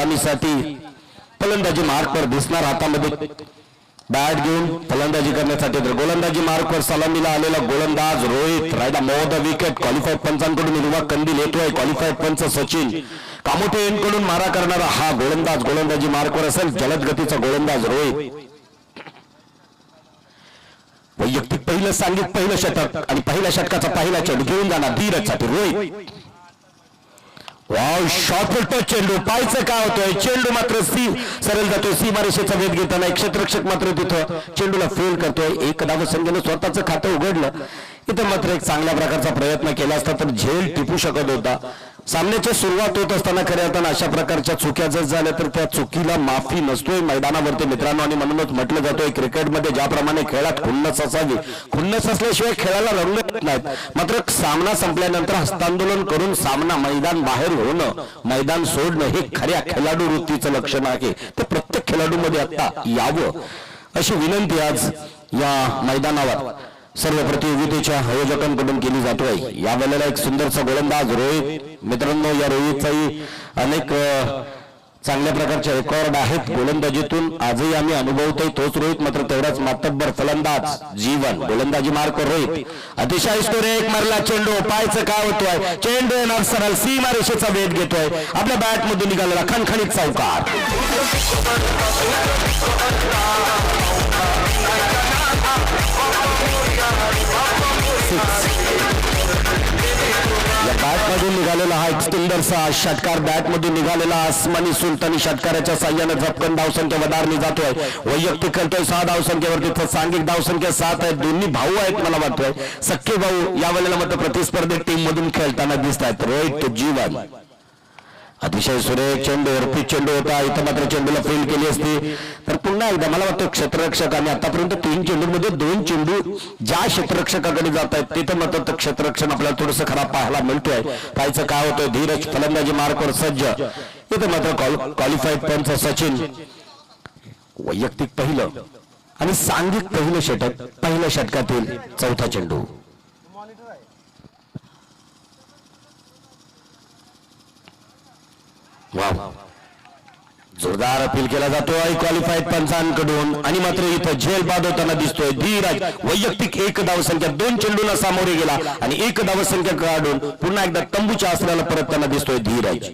सलामीसाठी फलंदाजी मार्कवर दिसणार, हातामध्ये बॅट घेऊन फलंदाजी करण्यासाठी. तर गोलंदाजी मार्कवर सलामीला आलेला गोलंदाज रोहित रायडा मोह द विकेट. क्वालिफाईड पंचांकडून हिरवा कंदील येतोय. क्वालिफाईड पंच सचिन कामोठे यांकडून मारा करणारा हा गोलंदाज गोलंदाजी मार्कवर असेल. जलद गतीचा गोलंदाज रोहित. वैयक्तिक पहिलं सांगित पहिलं षटक आणि पहिल्या षटकाचा पहिला चेंडू घेऊन जाणार धीरजसाठी रोहित. वाव शॉर्ट चेंडू पायचं काय होतोय. चेंडू मात्र सरळ जातोय सीमारेषेचा वेध घेताना. एक क्षेत्ररक्षक मात्र तिथं चेंडूला फेल करतोय. एक धावसंख्येनं स्वतःचं खातं उघडलं. इथं मात्र एक चांगल्या प्रकारचा प्रयत्न केला असता तर झेल टिपू शकत होता. सामन्याची सुरुवात होत असताना खऱ्या अर्थानं अशा प्रकारच्या चुक्या जर झाल्या तर त्या चुकीला माफी नसतोय मैदानावरती मित्रांनो. आणि म्हणूनच म्हटलं जातोय क्रिकेटमध्ये ज्याप्रमाणे खेळात खुन्नस असावी, खुन्नस असल्याशिवाय खेळाला रंग येत नाहीत. मात्र सामना संपल्यानंतर हस्तांदोलन करून सामना मैदान बाहेर होणं, मैदान सोडणं हे खऱ्या खेळाडू वृत्तीचं लक्षण आहे. ते प्रत्येक खेळाडूमध्ये आता यावं अशी विनंती आज या मैदानावर सर्व प्रतियोगितेच्या आयोजकांकडून केली जातोय. या वेळेला एक सुंदरसा गोलंदाज रोहित. मित्रांनो या रोहितचाही अनेक चांगल्या प्रकारचे रेकॉर्ड आहेत गोलंदाजीतून. आजही आम्ही अनुभवतोय तोच रोहित. मात्र तेवढाच मातब्बर फलंदाज जीवन. गोलंदाजी मार्क रोहित. अतिशय स्कोर. एक मारला चेंडू पायचं काय होतोय. चेंडू येणार सरळ सीमारेषेचा वेध घेतोय. आपल्या बॅट मधून निघालेला खणखणीत चौकार. या बॅट मधून निघालेला हा एक सुंदरसा षटकार. बॅट मधून निघालेला आसमानी सुलतानी षटकाराच्या साह्याने झपकन धावसंख्या वधारली जातोय. वैयक्तिक करतोय 6 धावसंख्येवरती. सांघिक धावसंख्या 7 आहे. दोन्ही भाऊ आहेत मला वाटतोय. सख्खे भाऊ या वेळेला मात्र प्रतिस्पर्धी टीम मधून खेळताना दिसत आहेत. रोहित तो जीवन. अतिशय सुरेख चेंडू वरती चेंडू होता. इथं मात्र चेंडूला फेल केली असती तर पुन्हा एकदा मला वाटतं क्षेत्ररक्षक आणि आतापर्यंत 3 चेंडूंमध्ये 2 चेंडू ज्या क्षेत्ररक्षकाकडे जात आहेत तिथं मात्र क्षेत्ररक्षण आपल्याला थोडंसं खराब पाहायला मिळतोय. पाहायचं काय होतोय. धीरज फलंदाजी मार्कवर सज्ज. इथं मात्र क्वालिफाईड पंच सचिन. वैयक्तिक पहिलं आणि सांघिक पहिलं षटक. पहिल्या षटकातील चौथा चेंडू. वाव जोरदार अपील केला जातोय क्वालिफाईड पंचांकडून. आणि मात्र इथं झेल बाद होताना दिसतोय धीरज. वैयक्तिक 1 धावसंख्या 2 चेंडूला सामोरे गेला आणि 1 धावसंख्या काढून पुन्हा एकदा तंबूच्या आसऱ्याला परतताना दिसतोय धीरज.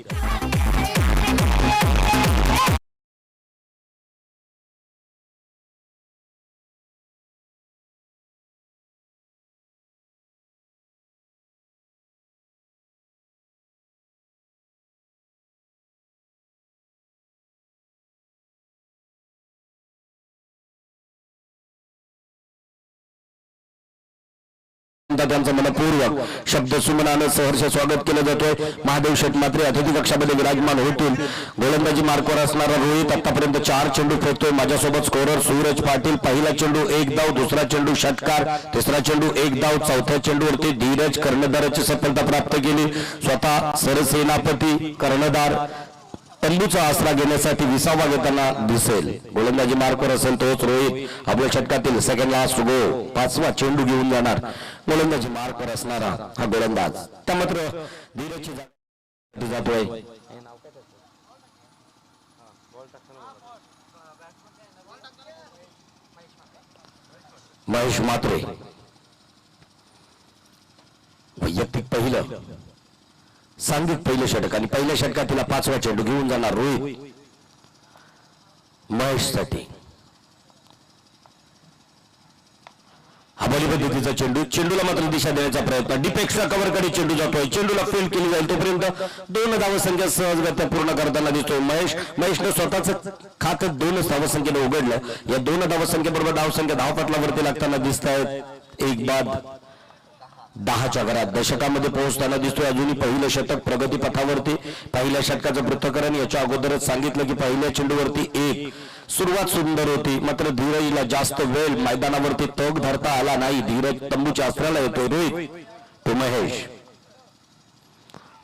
त्यांचं मनपूर्वक शब्द सुमनानं सहर्ष स्वागत केलं जातोय. महादेव शेठ मात्रे अतिथी कक्षामध्ये विराजमान होतील. गोलंदाजी मार्कवर असणारा रोहित आतापर्यंत 4 चेंडू फेकतोय. माझ्यासोबत स्कोरर सूरज पाटील. पहिला चेंडू 1 धाव, दुसरा चेंडू षटकार, तिसरा चेंडू 1 धाव, चौथ्या चेंडूवरती धीरज कर्णधाराची सफलता प्राप्त केली. स्वतः सरसेनापती कर्णधार तंबूचा आसरा घेण्यासाठी 20वा घेताना दिसेल. गोलंदाजी मार्कवर असेल तोच रोहित. आपल्या षटकातील सेकंड लास्ट गो 5वा चेंडू घेऊन जाणार गोलंदाजी मार्कवर असणारा हा गोलंदाज. त्या मात्र धीरजची जातोय. महेश मात्रे. वैयक्तिक पहिलं सांघिक पहिलं षटक आणि पहिल्या षटकातील 5वा चेंडू घेऊन जाणार रोहित महेश साठी. हा बली पद्धतीचा चेंडू. चेंडूला मात्र दिशा देण्याचा प्रयत्न. डीप एक्स्ट्रा कव्हर कडे चेंडू जातोय. चेंडूला फेल केली जाईल तोपर्यंत 2 धावसंख्या सहजगत्या पूर्ण करताना दिसतोय महेशने स्वतःच खातं 2 धावसंख्येने उघडलं. या 2 धावसंख्येबरोबर धावसंख्या धावपटलावरती लागताना दिसत आहेत. एक बाद 10च्या घरात दशकामध्ये पोहोचताना दिसतोय. अजूनही पहिलं षटक प्रगती पथावरती. पहिल्या षटकाचं पृथक्करण याच्या अगोदरच सांगितलं की पहिल्या चेंडूवरती 1. सुरुवात सुंदर होती मात्र धीरजला जास्त वेळ मैदानावरती तग धरता आला नाही. धीरज तंबूच्या आसऱ्याला येतोय. रोहित तो महेश.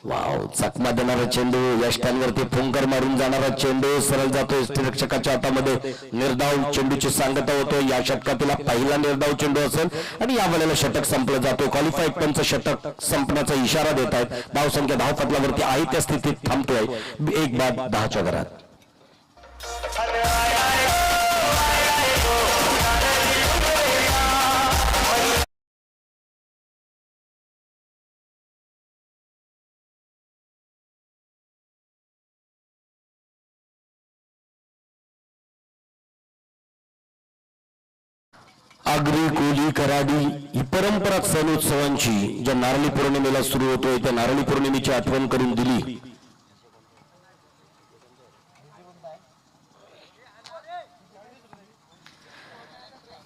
वाव, चकमा देणारा चेंडू, या स्टँडवरती फुंकर मारून जाणारा चेंडू सरळ जातो यष्टीरक्षकाच्या हातामध्ये. निर्धाव चेंडूची सांगता होतो. या षटकातील पहिला निर्धाव चेंडू असेल आणि या वेळेला षटक संपलं जातो. क्वालिफाईड पंच षटक संपण्याचा इशारा देत आहेत. धावसंख्या धावपटलावरती आहे त्या स्थितीत थांबतोय. 1-10च्या घरात. आगरी, कोली, कराडी ही परंपरा सण उत्सवांची ज्या नारळी पौर्णिमेला सुरू होतोय त्या नारळी पौर्णिमेची आठवण करून दिली.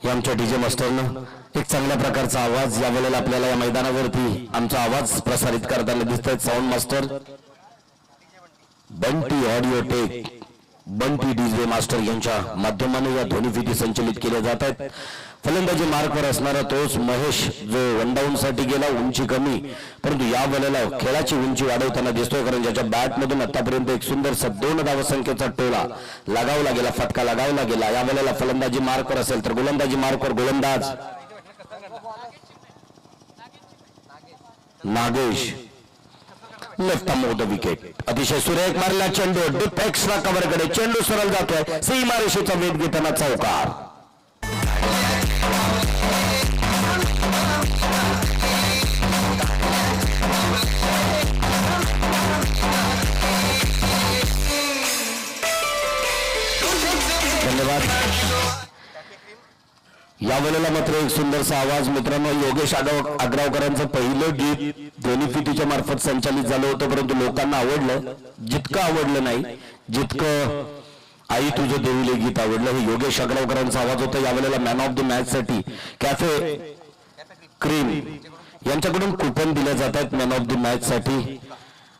आमच्या डीजे मास्टरनं एक चांगल्या प्रकारचा आवाज या वेळेला आपल्याला या मैदानावरती आमचा आवाज प्रसारित करताना दिसतोय. Sound master Bunty audio tech, Bunty DJ master यांच्या माध्यमाने या ध्वनिफिती संचलित केल्या जात आहेत. फलंदाजी मार्कवर असणारा तोच महेश जो वन डाऊन साठी गेला, उंची कमी, परंतु या वेळेला खेळाची उंची वाढवताना दिसतोय. कारण ज्याच्या बॅटमधून आतापर्यंत एक सुंदरसा 2 धावसंख्येचा टोला लगावला गेला, फटका लगावला गेला. या वेळेला फलंदाजी मार्कवर असेल तर गोलंदाजी मार्कवर गोलंदाज Nagesh left arm the wicket. अतिशय सुरेख मारला चेंडू डीप एक्स्ट्रा कव्हरकडे. चेंडू सरळ जातोय सीमारेषेचा वेध घेताना चौकार. धन्यवाद. या वेळेला मात्र एक सुंदरसा आवाज मित्रांनो, योगेश आग्रावकरांचं पहिलं गीत ध्वनिफितीच्या मार्फत संचालित झालं होतं, परंतु लोकांना आवडलं. जितकं आवडलं नाही जितकं आई तुझं देवीले गीत आवडलं. हे योगेश आग्रावकरांचा आवाज होता. या वेळेला मॅन ऑफ द मॅच साठी कॅफे क्रीम यांच्याकडून कुपन दिल्या जात आहेत मॅन ऑफ द मॅच साठी,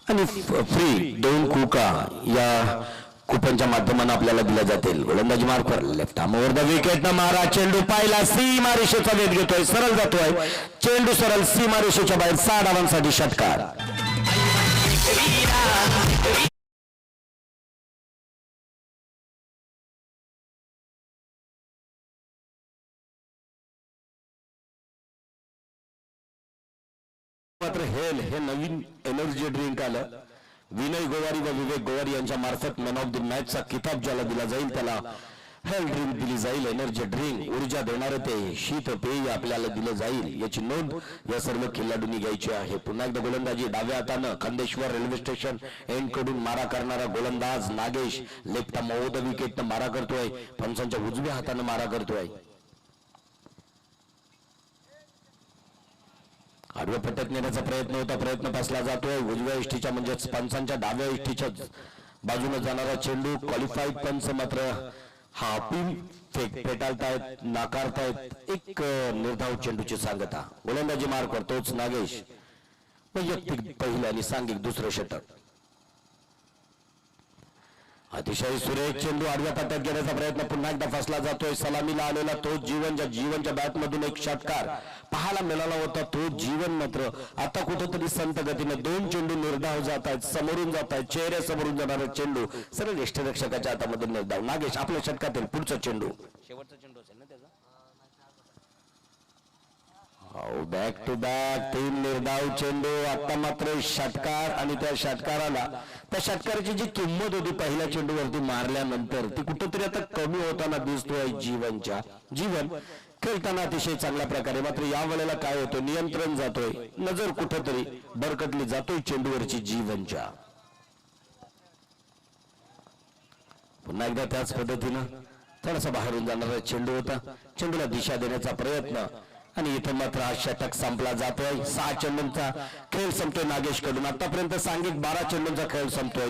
आणि फ्री 2 कुका या कुपनच्या माध्यमाने आपल्याला दिल्या जातील. गोलंदाजी मार्कवर लेफ्ट आर्मवर द विकेट न मारा. चेंडू पाहिला, सीमारेषेचा वेध घेतोय, सरळ जातोय. चेंडू सरळ सीमारेषेच्या बाहेर. 6 धावांसाठी षटकार. मात्र हे नवीन एनर्जी ड्रिंक आलं. विनय गोवारी व विवेक गोवारी यांच्या मार्फत मॅन ऑफ द मॅचचा किताब ज्याला दिला जाईल त्याला हेल्थ ड्रिंक दिली जाईल. एनर्जी ड्रिंक ऊर्जा देणारे ते शीत पेय आपल्याला दिले जाईल, याची नोंद या सर्व खेळाडूंनी घ्यायची आहे. पुन्हा एकदा गोलंदाजी डाव्या हातानं खंडेश्वर रेल्वे स्टेशन एंड कडून मारा करणारा गोलंदाज नागेश लेफ्ट आर्म द विकेटनं मारा करतोय. पंचांच्या उजव्या हातानं मारा करतोय. आडव्या पट्ट्यात नेण्याचा प्रयत्न होता, प्रयत्न फसला जातोय. उजव्या इष्टीच्या म्हणजेच पंचांच्या डाव्या इष्टीच्या बाजूने जाणारा चेंडू. क्वालिफाईड पंच मात्र हा अपील फेटाळतायत, नाकारतायत. एक निर्धाव चेंडूची सांगता. गोलंदाजी मार्क करतोच नागेश. वैयक्तिक पहिलं आणि सांघिक दुसरं षटक. अतिशय सुरेख चेंडू आडव्या पट्ट्यात घेण्याचा प्रयत्न पुन्हा एकदा फसला जातोय. सलामीला आलेला तो जीवनच्या बॅटमधून एक षटकार पाहायला मिळाला होता. तो जीवन मात्र आता कुठेतरी संत गतीने 2 चेंडू निर्धाव जात आहेत, समोरून जात आहेत. चेहऱ्या समोरून जाणारा चेंडू सरळ यष्टीरक्षकाच्या हातामध्ये निर्धाव. नागेश आपल्या षटकातील पुढचा चेंडू, शेवटचा चेंडू असेल ना त्याचा. बॅक टू बॅक 3 निर्धाव चेंडू. आता मात्र षटकार, आणि त्या षटकाराची जी किंमत होती पहिल्या चेंडूवरती मारल्यानंतर ती कुठेतरी आता कमी होताना दिसतोय. जीवन खेळताना अतिशय चांगल्या प्रकारे. मात्र या वेळेला काय होतं, नियंत्रण जातोय, नजर कुठेतरी भरकटली जातोय चेंडूवरची जीवनच्या. पुन्हा एकदा त्याच पद्धतीनं थोडासा बाहेरून जाणारा चेंडू होता. चेंडूला दिशा देण्याचा प्रयत्न, आणि इथं मात्र हा षटक संपला जातोय. 6 चेंडूंचा खेळ संपतोय नागेश कडून. आतापर्यंत सांघिक 12 चेंडूंचा खेळ संपतोय.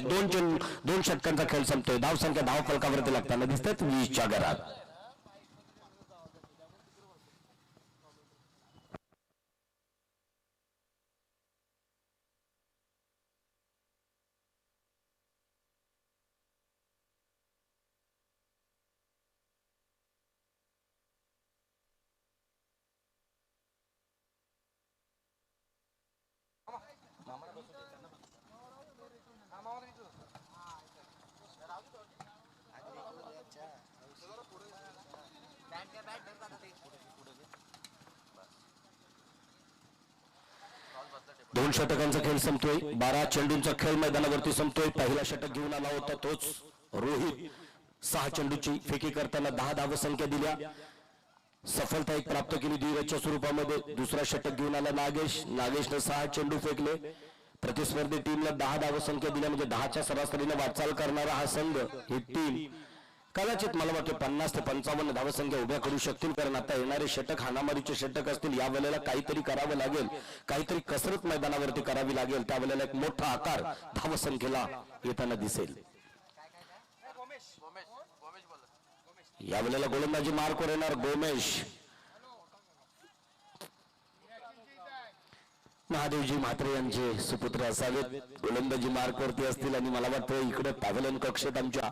2 षटकांचा खेळ संपतोय. धावसंख्या धाव फलकावरती लागताना दिसतात 20च्या घरात. दोन षटकांचा खेळ संपतोय. 12 चेंडूंचा खेळ मैदानावरती संपतोय. पहिला षटक घेऊन आला होता तोच रोहित. 6 चेंडूची फेकी करताना 10 धावसंख्या दिल्या. सफलता एक प्राप्त केली धीरजच्या स्वरूपामध्ये. दुसरा षटक घेऊन आला नागेशने 6 चेंडू फेकले. प्रतिस्पर्धी टीमला 10 धावसंख्या दिल्या. म्हणजे 10च्या सरासरीने वाटचाल करणारा हा संघ, ही टीम कदाचित मला वाटतं 50 ते 55 धावसंख्या उभ्या करू शकतील. कारण आता येणारे षटक हाणामारीचे षटक असतील. या वेळेला काहीतरी करावं लागेल, काहीतरी कसरत मैदानावरती करावी लागेल. त्यावेळेला एक मोठा आकार धावसंख्येला येताना दिसेल. या वेळेला गोलंदाजी मार्कवर येणार गोमेश. महादेवजी म्हात्रे यांचे सुपुत्र असावेत. गोलंदाजी मार्कवरती असतील. आणि मला वाटतं इकडे पॅव्हलियन कक्षेत आमच्या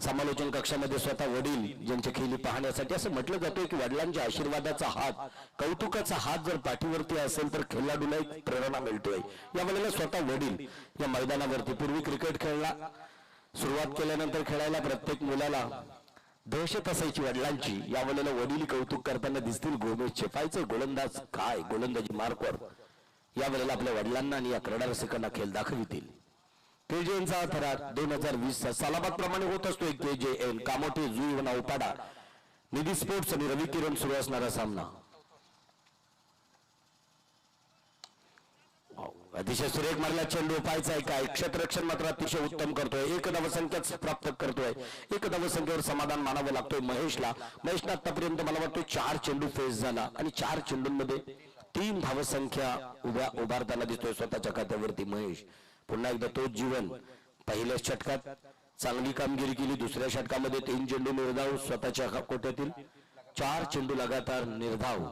समालोचन कक्षामध्ये स्वतः वडील ज्यांच्या खेळी पाहण्यासाठी असं म्हटलं जातंय की वडिलांच्या आशीर्वादाचा हात, कौतुकाचा हात जर पाठीवरती असेल तर खेळाडूला एक प्रेरणा मिळतोय. या वेळेला स्वतः वडील या मैदानावरती, पूर्वी क्रिकेट खेळला सुरुवात केल्यानंतर खेळायला प्रत्येक मुलाला दहशत असायची वडिलांची. या वेळेला वडील कौतुक करताना दिसतील. गोमेश छेपायचे गोलंदाज काय गोलंदाजी मार्कवर या वेळेला आपल्या वडिलांना आणि या क्रीडा रसिकांना खेळ दाखवितील. केजेएनचा थरार 2020 सालाबाद प्रमाणे होत असतो. एक केजेएन कामोठे जुई व उपाडा निधी स्पोर्ट्स आणि रवी किरण सुरू असणारा सामना. अतिशय सुरेख मारला चेंडू. पाहायचा आहे काय क्षेत्ररक्षण मात्र अतिशय उत्तम करतोय. एक धावसंख्याच प्राप्त करतोय. एक धावसंख्येवर समाधान मानावं लागतोय महेशला. महेशला आतापर्यंत मला वाटतं 4 चेंडू फेस झाला आणि 4 चेंडूंमध्ये 3 धावसंख्या उभारताना दिसतोय स्वतःच्या खात्यावरती महेश. पुन्हा एकदा तोच जीवन. पहिल्या षटकात चांगली कामगिरी केली. दुसऱ्या षटकामध्ये 3 चेंडू निर्धाव स्वतःच्या कोट्यातील. 4 चेंडू लगातार निर्धाव.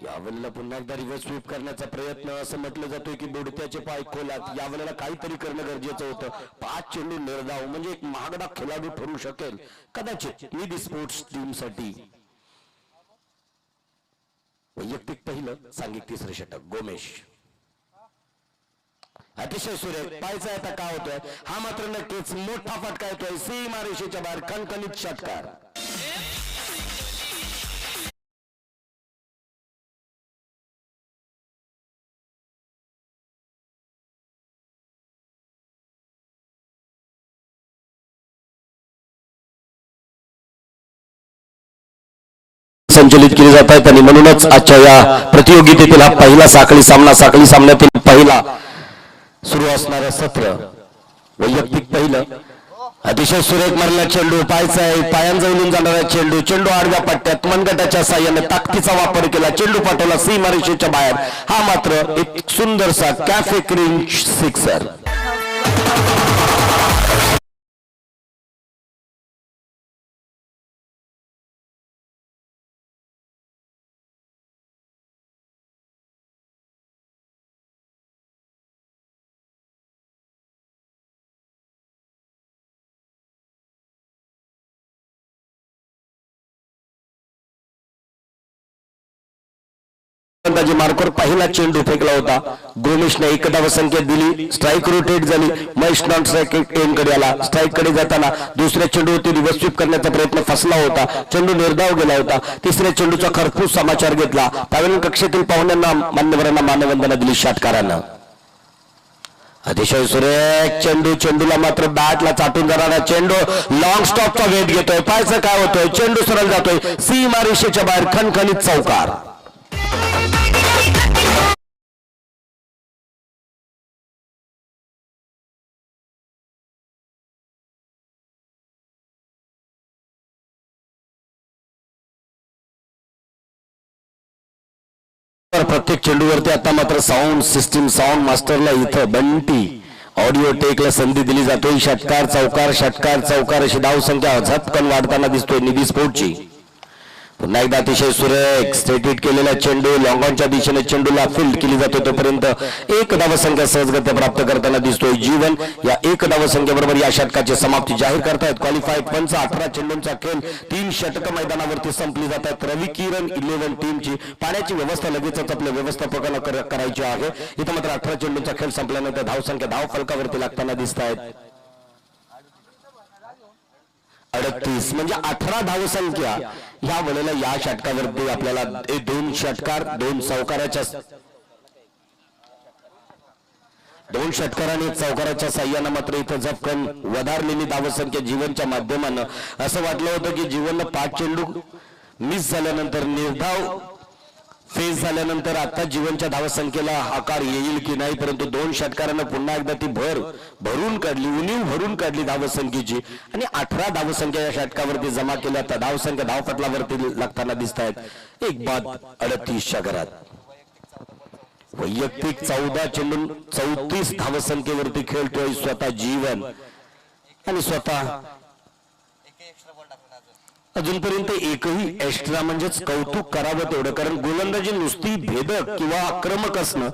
यावेळेला पुन्हा एकदा रिव्हर्स स्वीप करण्याचा प्रयत्न. असं म्हटलं जातोय की बुडत्याचे पाय खोलात. यावेळेला काहीतरी करणं गरजेचं होतं. 5 चेंडू निर्धाव म्हणजे एक महागडा खेळाडू ठरू शकेल कदाचित निधी स्पोर्ट्स टीम साठी. वैयक्तिक पहिलं, सांघिक तिसरं षटक गोमेश. अतिशय सुरेख. पाहायचं आता काय होतोय. हा मात्र नक्कीच मोठा फटका येतोय सीमा रेषेच्या बाहेर. खणखणीत षटकार. संचलित केले जात आहेत आणि म्हणूनच आजच्या या प्रतियोगितेतील हा पहिला साखळी सामन्यातील पहिला सुरू असणारा सत्र. वैयक्तिक पहिलं. अतिशय सुरेख मारला चेंडू. पाहायचा आहे पायांजवळून जाणारा चेंडू. चेंडू आडव्या पट्ट्यात मनगटाच्या साह्याने ताकदीचा वापर केला. चेंडू पाठवला सीमा रेषेच्या बाहेर. हा मात्र एक सुंदरसा कॅफे क्रिंच सिक्सर. गोलंदाजी मार्कवर पहिला चेंडू फेकला होता. गोमेशने 1 धावसंख्या दिली. स्ट्राईक रोटेट झाली. महेश नॉन स्ट्राईक एंडकडे आला. स्ट्राईक कडे जाताना दुसऱ्या चेंडूवरती रिव्हर्स स्वीप करण्याचा प्रयत्न फसला होता. चेंडू निर्धाव गेला होता. तिसऱ्या चेंडूचा खरपूस समाचार घेतला. पॅव्हलियन कक्षेतील पाहुण्यांना मान्यवरांना मानवंदना दिली षटकारांना. अतिशय सुरेख चेंडू. चेंडूला मात्र बॅटला चाटून जाणारा चेंडू लॉंग स्टॉपचा वेध घेतोय. पाहायचं काय होतोय. चेंडू सरळ जातोय सीमा रेषेच्या बाहेर. खणखणीत चौकार. प्रत्येक चेंडूवरती आता मात्र साऊंड सिस्टीम, साऊंड मास्टरला इथं बंटी ऑडिओ टेकला संधी दिली जातोय. षटकार चौकार षटकार चौकार अशी धावसंख्या झटकन वाढताना दिसतोय निधी स्पोर्टची. पुन्हा एकदा अतिशय सुरेख स्ट्रेट हिट केलेला चेंडू लॉंगॉनच्या दिशेने चेंडूला फील्ड केली जाते. तोपर्यंत 1 धावसंख्या सहजगत्या प्राप्त करताना दिसतोय जीवन. या 1 धावसंख्येबरोबर या षटकाची समाप्ती जाहीर करतायत क्वालिफाईड पंच. 18 चेंडूंचा खेळ 3 षटक मैदानावरती संपली जातात. रवी किरण 11 टीमची पाण्याची व्यवस्था लगेचच आपल्या व्यवस्थापकांना करायची आहे. इथं मात्र 18 चेंडूंचा खेळ संपल्यानंतर धावसंख्या धाव फलकावरती लागताना दिसत आहेत. 38 म्हणजे 18 धावसंख्या ह्या वेळेला या षटकावरती आपल्याला 2 षटकार 2 चौकाराच्या 2 षटकार आणि चौकाराच्या साह्यानं मात्र इथं झपकन वधारलेली धावसंख्या जीवनच्या माध्यमानं असं वाटलं होतं की जीवनला 5 चेंडू मिस झाल्यानंतर निर्धाव फेस झाल्यानंतर आता जीवनच्या धावसंख्येला आकार येईल की नाही, परंतु 2 षटकारानं पुन्हा एकदा ती भरून काढली, उणीव भरून काढली धावसंख्येची आणि 18 धावसंख्या या षटकावरती जमा केल्या. तर धावसंख्या धावपटलावरती लागताना दिसत आहेत. एक बाद 38च्या घरात वैयक्तिक 14 चेंडून 34 धावसंख्येवरती खेळतोय स्वतः जीवन आणि स्वतः अजूनपर्यंत एकही एक्स्ट्रा म्हणजेच कौतुक करावं तेवढं, कारण गोलंदाजी नुसती भेदक किंवा आक्रमक असणं,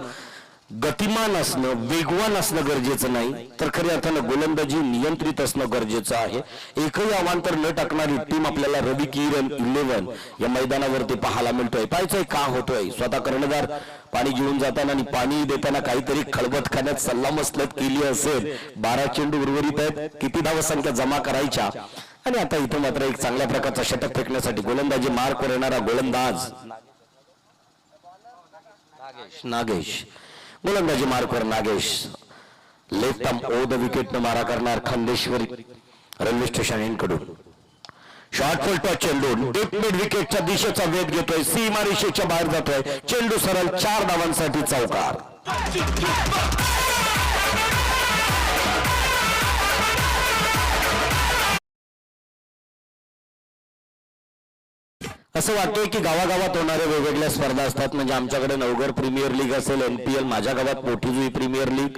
गतिमान असणं, वेगवान असणं गरजेचं नाही, तर खऱ्या अर्थानं गोलंदाजी नियंत्रित असणं गरजेचं आहे. एकही अवांतर न टाकणारी टीम आपल्याला रवी किरण 11 या मैदानावरती पाहायला मिळतोय. पाहायचंय का होतोय, स्वतः कर्णधार पाणी घेऊन जाताना आणि पाणी देताना काहीतरी खळबत खाण्यात सल्लामसलत केली असेल. 12 चेंडू उर्वरित आहेत, किती धावसंख्या जमा करायच्या आणि आता इथं मात्र एक चांगल्या प्रकारचा षटक फेकण्यासाठी गोलंदाजी मार्कवर येणारा गोलंदाज नागेश, गोलंदाजी मार्कवर Nagesh, left arm over the wicket न मारा करणार खांदेश्वरी रेल्वे स्टेशन यांकडून. शॉर्ट फुल चेंडू डीप मिड विकेटच्या दिशेचा वेध घेतोय, सीमारेषेच्या बाहेर जातोय, चेंडू सरळ 4 धावांसाठी चौकार. असं वाटतंय की गावागावात होणाऱ्या वेगवेगळ्या स्पर्धा असतात, म्हणजे आमच्याकडे नवघर प्रीमियर लीग असेल, NPL, माझ्या गावात मोठीजुई प्रीमियर लीग,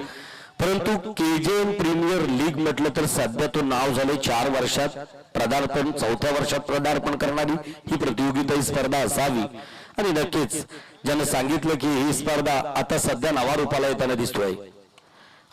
परंतु KJM प्रीमियर लीग म्हटलं तर सध्या तो नाव झाले 4 वर्षात पदार्पण, 4थ्या वर्षात पदार्पण करणारी ही प्रतियोगिता ही स्पर्धा असावी. आणि नक्कीच ज्यानं सांगितलं की ही स्पर्धा आता सध्या नावारूपाला येताना दिसतोय.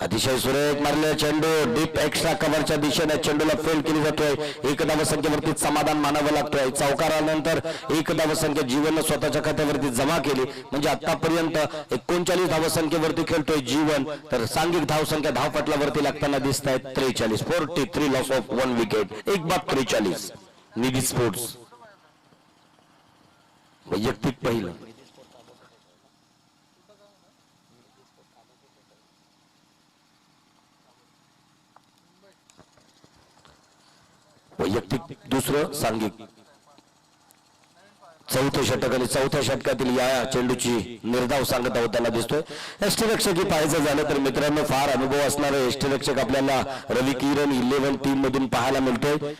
अतिशय सुरेख मारले चेंडू डीप एक्स्ट्रा कव्हरच्या दिशेने चेंडूला फेल केली जातोय. 1 धावसंख्येवरती समाधान मानावं लागतोय. चौकारानंतर 1 धावसंख्या जीवन स्वतःच्या खात्यावरती जमा केली, म्हणजे आतापर्यंत 39 धावसंख्येवरती खेळतोय जीवन, तर सांघिक धावसंख्या धावपटलावरती लागताना दिसत आहेत 43. 43 लॉस ऑफ 1 विकेट. 1 बाद 43. निधी स्पोर्ट्स वैयक्तिक पहिलं. वैयक्तिक दुसरं, सांघिक 4थे षटक आणि 4थ्या षटकातील या चेंडूची निर्धाव सांगत होताना दिसतोय. यष्टिरक्षक ही पाहायचं झालं तर मित्रांनो फार अनुभव असणारे यष्टिरक्षक आपल्याला रवी किरण 11 टीम मधून पाहायला मिळतोय.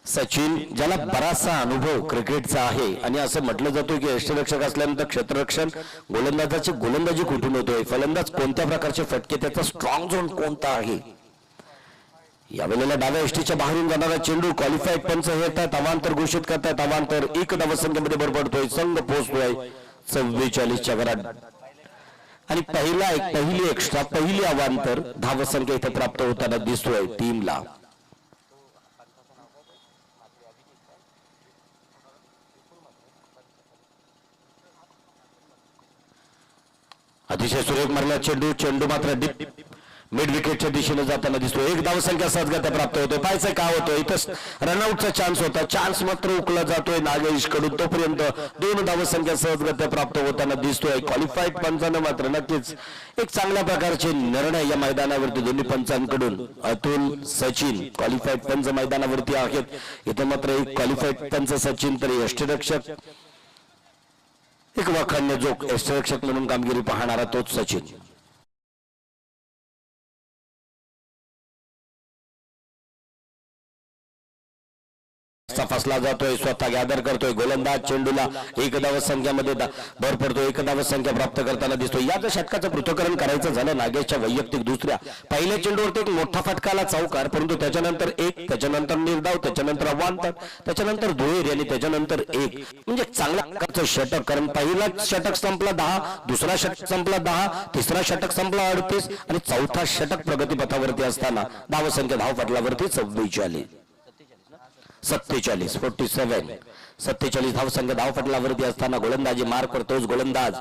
सचिन, ज्याला बराचसा अनुभव क्रिकेटचा आहे आणि असं म्हटलं जातं की यष्टिरक्षक असल्यानंतर क्षेत्ररक्षण गोलंदाजी कुठून होतोय, फलंदाज कोणत्या प्रकारचे फटके, त्याचा स्ट्रॉंग झोन कोणता आहे. यावेळेला डाव्या यष्टीच्या बाहेरून जाणारा चेंडू क्वालिफाईड पंच येतात, अवांतर घोषित करतात. अवांतर 1 धावसंख्येमध्ये भर पडतोय, संघ पोहोचतोय 44च्या घरात आणि पहिली एक्स्ट्रा पहिली अवांतर धावसंख्या इथे प्राप्त होताना दिसतोय टीमला. अतिशय सुरेख मारला चेंडू मात्र डीप मिड विकेटच्या दिशेने जाताना दिसतो. 1 धावसंख्या सहजगत्या प्राप्त होतोय. पाहायचं काय होतं, इथं रनआउटचा चान्स होता, चान्स मात्र उकला जातोय नागेश कडून. तोपर्यंत 2 धावसंख्या सहजगत्या प्राप्त होताना दिसतोय. क्वालिफाईड पंचानं मात्र नक्कीच एक चांगल्या प्रकारचे निर्णय या मैदानावरती दोन्ही पंचांकडून. अतुल, सचिन क्वालिफाईड पंच मैदानावरती आहेत. इथं मात्र एक क्वालिफाईड पंच सचिन, तर यष्टिरक्षक एक वाखाणण्याजोग यष्टिरक्षक म्हणून कामगिरी पाहणारा तोच सचिन. फसला जातोय, स्वतः गॅदर करतोय गोलंदाज. चेंडूला 1 धावसंख्यामध्ये भर पडतोय, 1 धावसंख्या प्राप्त करताना दिसतोय. या षटकाचं पृथक्करण करायचं झालं नागेशच्या वैयक्तिक दुसऱ्या पहिल्या चेंडूवरती एक मोठा फटकाला चौकार, परंतु त्याच्यानंतर 1, त्याच्यानंतर निर्धाव, त्याच्यानंतर अवांतर, त्याच्यानंतर दुहेरी आणि त्याच्यानंतर 1, म्हणजे चांगल्या प्रकारचं षटक. कारण पहिला षटक संपला 10, दुसरा षटक संपला 10, तिसरा षटक संपला 38 आणि 4था षटक प्रगतीपथावरती असताना धावसंख्या धावपटलावरती 47 धावसंख्या धावपटलावरती असताना गोलंदाजी मार्क करतोच गोलंदाज.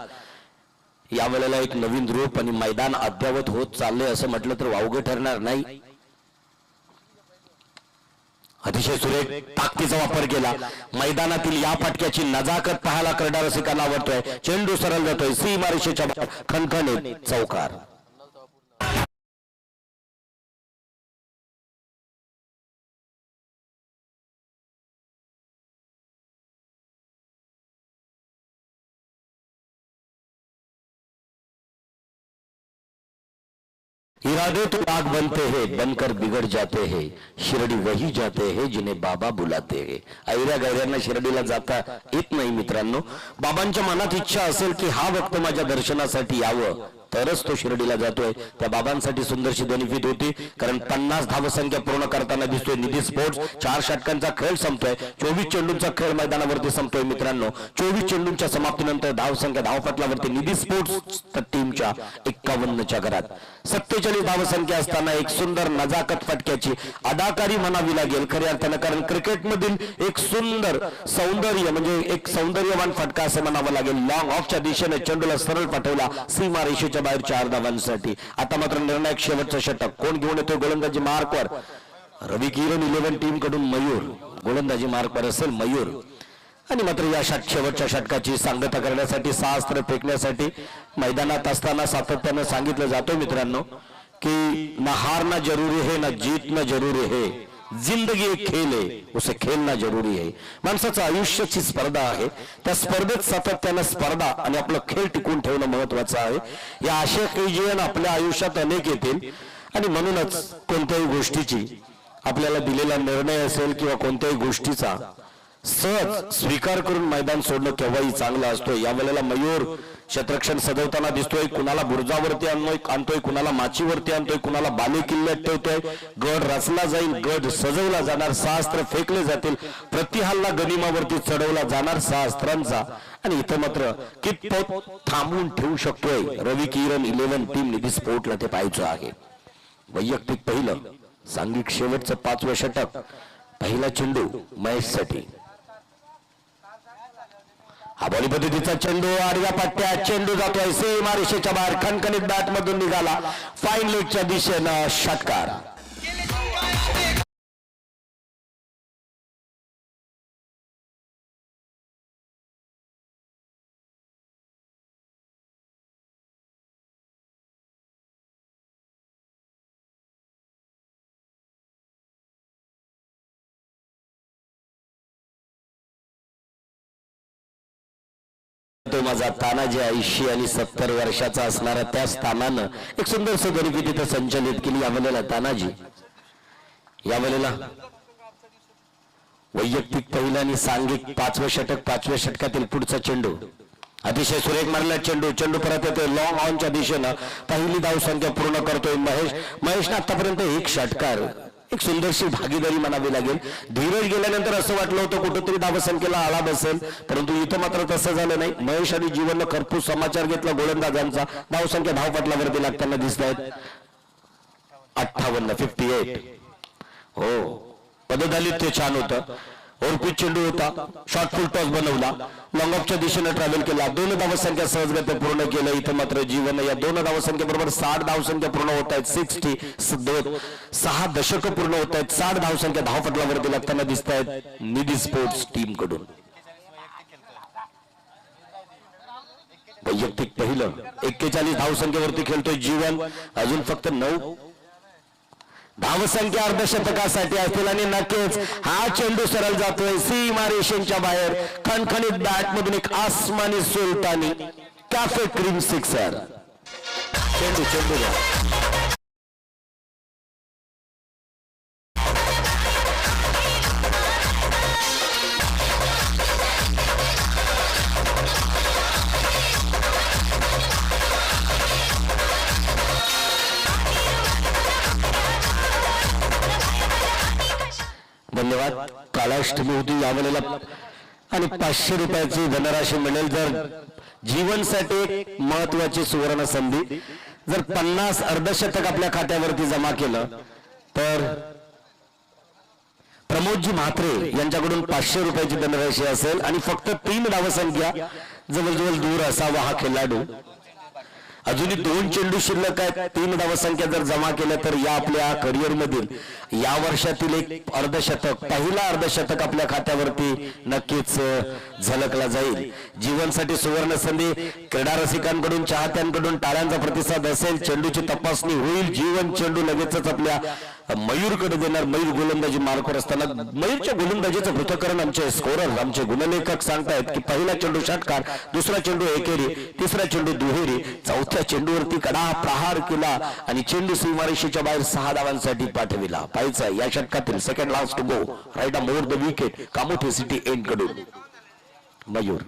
यावेळेला एक नवीन रूप आणि मैदान अद्यावत होत चालले असं म्हटलं तर वावगे ठरणार नाही. अतिशय सुरेख ताकदीचा वापर केला. मैदानातील या फटक्याची नजाकत पाहायला करडा रसिकांना आवडतोय. चेंडू सरळ जातोय सीमारेषेच्या बाहेर, खणखणीत चौकार. इरादे तो आग बनते हैं, बनकर बिगड़ जाते हैं. शिर्डी वही जाते हैं जिन्हें बाबा बुलाते हैं. ऐऱ्या गैऱ्यांना शिर्डीला जाता येत नाही मित्रांनो. बाबांच्या मनात इच्छा असेल की हा भक्त माझ्या दर्शनासाठी यावं, तरच तो शिर्डीला जातोय. त्या बाबांसाठी सुंदरशी ध्वनिफीत होती, कारण 50 धावसंख्या पूर्ण करताना दिसतोय निधी स्पोर्ट्स. 4 षटकांचा खेळ संपतोय. 24 चेंडूंचा खेळ मैदानावरती संपतोय मित्रांनो. 24 चेंडूंच्या समाप्तीनंतर धावसंख्या धावपटलावरती निधी स्पोर्ट्स टीमच्या 51च्या घरात. 47 धावसंख्या असताना एक सुंदर नजाकत फटक्याची अदाकारी म्हणावी लागेल खऱ्या अर्थानं, कारण क्रिकेटमधील एक सुंदर सौंदर्य म्हणजे एक सौंदर्यवान फटका असं म्हणावं लागेल. लॉंग ऑफच्या दिशेने चेंडूला सरळ पाठवला सीमारेषेच्या बाहेर 4 धावांसाठी. आता मात्र निर्णायक शेवटचं षटक कोण घेऊन येतोय गोलंदाजी मार्कवर. रवी किरण 11 टीम कडून मयूर गोलंदाजी मार्कवर असेल मयूर. आणि मात्र या शेवटच्या षटकाची सांगता करण्यासाठी 6 अस्त्र फेकण्यासाठी मैदानात असताना सातत्यानं सांगितलं जातं मित्रांनो की ना हारना जरूरी है ना जीतना जरूरी है, जिंदगी एक खेळ आहे, उसे खेळणं जरूरी आहे. माणसाचं आयुष्याची स्पर्धा आहे, त्या स्पर्धेत सातत्यानं स्पर्धा आणि आपलं खेळ टिकून ठेवणं महत्वाचं आहे. या आशय आपल्या आयुष्यात अनेक येतील आणि म्हणूनच कोणत्याही गोष्टीची आपल्याला दिलेला निर्णय असेल किंवा कोणत्याही गोष्टीचा सहज स्वीकार करून मैदान सोडणं केव्हाही चांगलं असतो. यावेळेला मयूर क्षेत्ररक्षण सजवताना दिसतोय. कुणाला बुर्जावरती आणतोय, कुणाला माचीवरती आणतोय, कुणाला बाले किल्ल्यात ठेवतोय. गड रचला जाईल, गड सजवला जाणार, 6 अस्त्र फेकले जातील, प्रतिहल्ला गनिमावरती चढवला जाणार 6 अस्त्रांचा. आणि इथं मात्र कितपत थांबवून ठेवू शकतोय रवी किरण 11 टीम निधी स्पोर्टला ते पाहायचं आहे. वैयक्तिक पहिलं सांघिक शेवटचं 5वं षटक. पहिला चेंडू महेशसाठी. हा बॉली पद्धतीचा चेंडू आडव्या पट्ट्यात चेंडू जातोय सीमारेषेच्या बाहेर, खणखणीत बॅट मधून निघाला. फाईन लेगच्या दिशेनं षटकार. तो माझा तानाजी 80 आणि 70 वर्षाचा असणारा त्या स्थानानं एक सुंदर ध्वनिफी तिथे संचलित केली. यावेळेला तानाजी, यावेळेला वैयक्तिक पहिला आणि सांघिक 5वं षटक. 5व्या षटकातील पुढचा चेंडू अतिशय सुरेख मारला चेंडू. चेंडू परत येतोय लॉंग ऑनच्या दिशेनं. पहिली धावसंख्या पूर्ण करतोय महेशनं आतापर्यंत 1 षटकार. एक सुंदरशी भागीदारी म्हणावी लागेल. धीरज गेल्यानंतर असं वाटलं होतं कुठंतरी धावसंख्येला आळा बसेल, परंतु इथं मात्र तसं झालं नाही. महेश आणि जीवननं खरपूस समाचार घेतला गोलंदाजांचा. धावसंख्या धावपटलावरती लागताना दिसत आहेत 58. हो, पदधालित ते छान होतं. ओरपीत चेंडू होता, शॉर्ट फुल टॉस बनवला, लॉंग ऑफच्या दिशेनं ट्रॅव्हल केला, 2 धावसंख्या सहजगत्या पूर्ण केलं. इथं मात्र जीवन या 2 धावसंख्येबरोबर 60 धावसंख्या पूर्ण होत आहेत. 6 दशक पूर्ण होत आहेत. 60 धावसंख्या धावपटलावरती लागताना दिसत आहेत निधी स्पोर्ट्स टीम कडून. वैयक्तिक पहिलं 41 धावसंख्येवरती खेळतोय जीवन. अजून फक्त 9 धावसंख्या अर्धशतकासाठी असतील आणि नक्कीच हा चेंडू सरळ जातोय सीमारेषेच्या बाहेर, खणखणीत बॅट मधून एक आसमानी सुलतानी कॅफे क्रीम सिक्सर. चेंडू धन्यवाद. कालाष्टमी होती यावेळेला आणि 500 रुपयाची धनराशी मिळेल. जर जीवनसाठी एक महत्वाची सुवर्ण संधी. जर 50 अर्धशतक आपल्या खात्यावरती जमा केलं तर प्रमोदजी म्हात्रे यांच्याकडून 500 रुपयाची धनराशी असेल आणि फक्त 3 धावसंख्या जवळजवळ दूर असावा हा खेळाडू. अजूनही 2 चेंडू शिल्लक आहेत. 3 धावसंख्या जर जमा केल्या तर या आपल्या करिअर मधील या वर्षातील एक अर्धशतक, पहिला अर्धशतक आपल्या खात्यावरती नक्कीच झलकला जाईल. जीवनसाठी सुवर्ण संधी. क्रीडा रसिकांकडून, चाहत्यांकडून टाळ्यांचा प्रतिसाद असेल. चेंडूची तपासणी होईल. जीवन चेंडू लगेचच आपल्या मयूरकडे देणार. मयूर गोलंदाजी मार्कवर असताना मयूरच्या गोलंदाजीचं पृथक्करण आमचे स्कोरर, आमचे गुणलेखक सांगतायत की पहिला चेंडू षटकार, दुसरा चेंडू एकेरी, तिसरा चेंडू दुहेरी, चौथ्या चेंडूवरती कडा प्रहार केला आणि चेंडू सीमारेषेच्या बाहेर 6 धावांसाठी पाठविला. पाहायचं या षटकातील second last two go, right over the wicket, Kamothe city end कडून मयूर.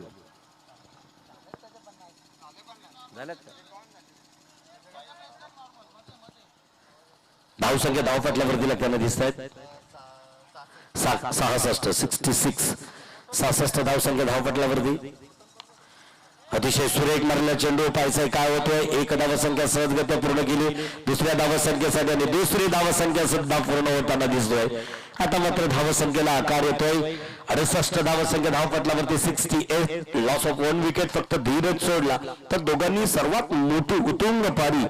धावसंख्या धावपटलावरती लागताना दिसत आहेत 66 धावसंख्या धावपटलावरती. अतिशय सुरेख मारलेला चेंडू. पाहायचा काय होतोय. एक धावसंख्या सहजगत्या पूर्ण केली. दुसऱ्या धावसंख्येसाठी आणि दुसरी धावसंख्या सुद्धा पूर्ण होताना दिसतोय. आता मात्र धावसंख्येला आकार येतोय. 68 धावसंख्या धावपटलावरती 68, लॉस ऑफ 1 विकेट. फक्त धीरज सोडला तर दोघांनी सर्वात मोठी उतुंग पारी,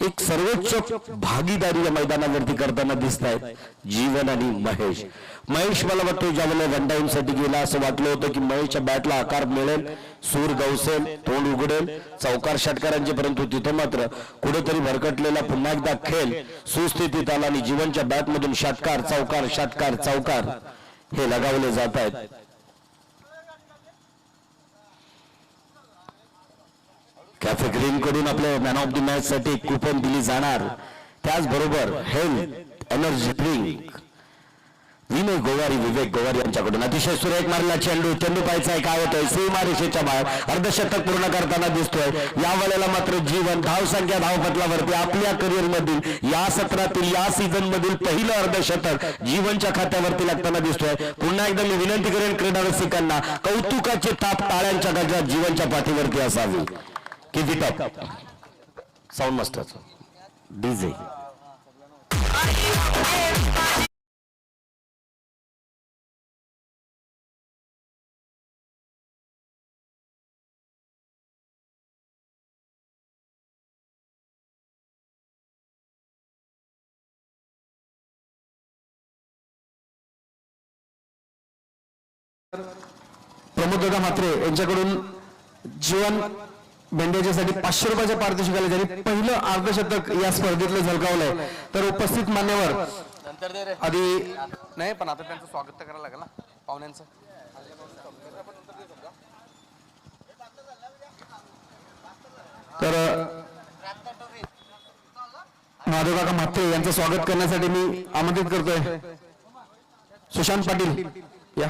एक सर्वोच्च भागीदारी या मैदानावरती करताना दिसत आहेत जीवन आणि महेश. महेश मला वाटतं ज्यावेळेला वन डाऊन साठी गेला असं वाटलं होतं की महेशच्या बॅटला आकार मिळेल, सूर गवसेल, तोंड उघडेल, चौकार षटकारांचे, परंतु तिथं मात्र कुठेतरी भरकटलेला पुन्हा एकदा खेळ सुस्थितीत आला आणि जीवनच्या बॅटमधून षटकार चौकार षटकार चौकार हे लगावले जात आहेत. कॅफे ग्रीन कडून आपल्या मॅन ऑफ द मॅच साठी कुपन दिली जाणार. त्याचबरोबर health energy drink Vinay Gowari, Vivek Gowari यांच्याकडून. अतिशय सुरेख मारला चेंडू. चेंडू पाहायचा काय होतोय सीमारेषेच्या बाहेर. अर्धशतक पूर्ण करताना दिसतोय. या वेळेला मात्र जीवन धावसंख्या धावपटलावरती आपल्या करिअर मधील या सत्रातील या सीझन मधील पहिलं अर्धशतक जीवनच्या खात्यावरती लागताना दिसतोय. पुन्हा एकदा मी विनंती करेन क्रीडा रसिकांना, कौतुकाचे ताप टाळ्यांच्या गजरात जीवनच्या पाठीवरती असावी. किती ताप साऊंड मास्टर डीजे. प्रमोद दादा म्हात्रे यांच्याकडून जीवन भेंडेच्यासाठी 500 रुपयाच्या पारितोषिकाला ज्यांनी पहिलं अर्धशतक या स्पर्धेतलं झलकावलंय. तर उपस्थित मान्यवर आधी नाही, पण आता त्यांचं स्वागत तर करायला लागेल ना पाहुण्यांचं. तर महादेव काका म्हात्रे यांचं स्वागत करण्यासाठी मी आमंत्रित करतोय सुशांत पाटील या.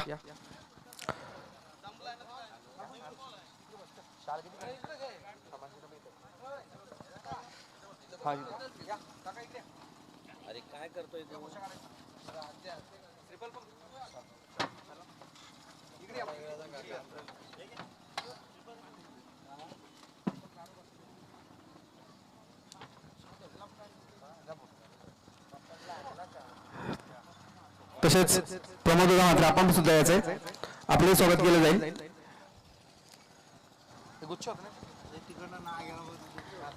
अरे काय करतोय तसेच प्रमोद दादा म्हात्रे आपण सुद्धा यायचंय. आपले स्वागत केलं जाईल.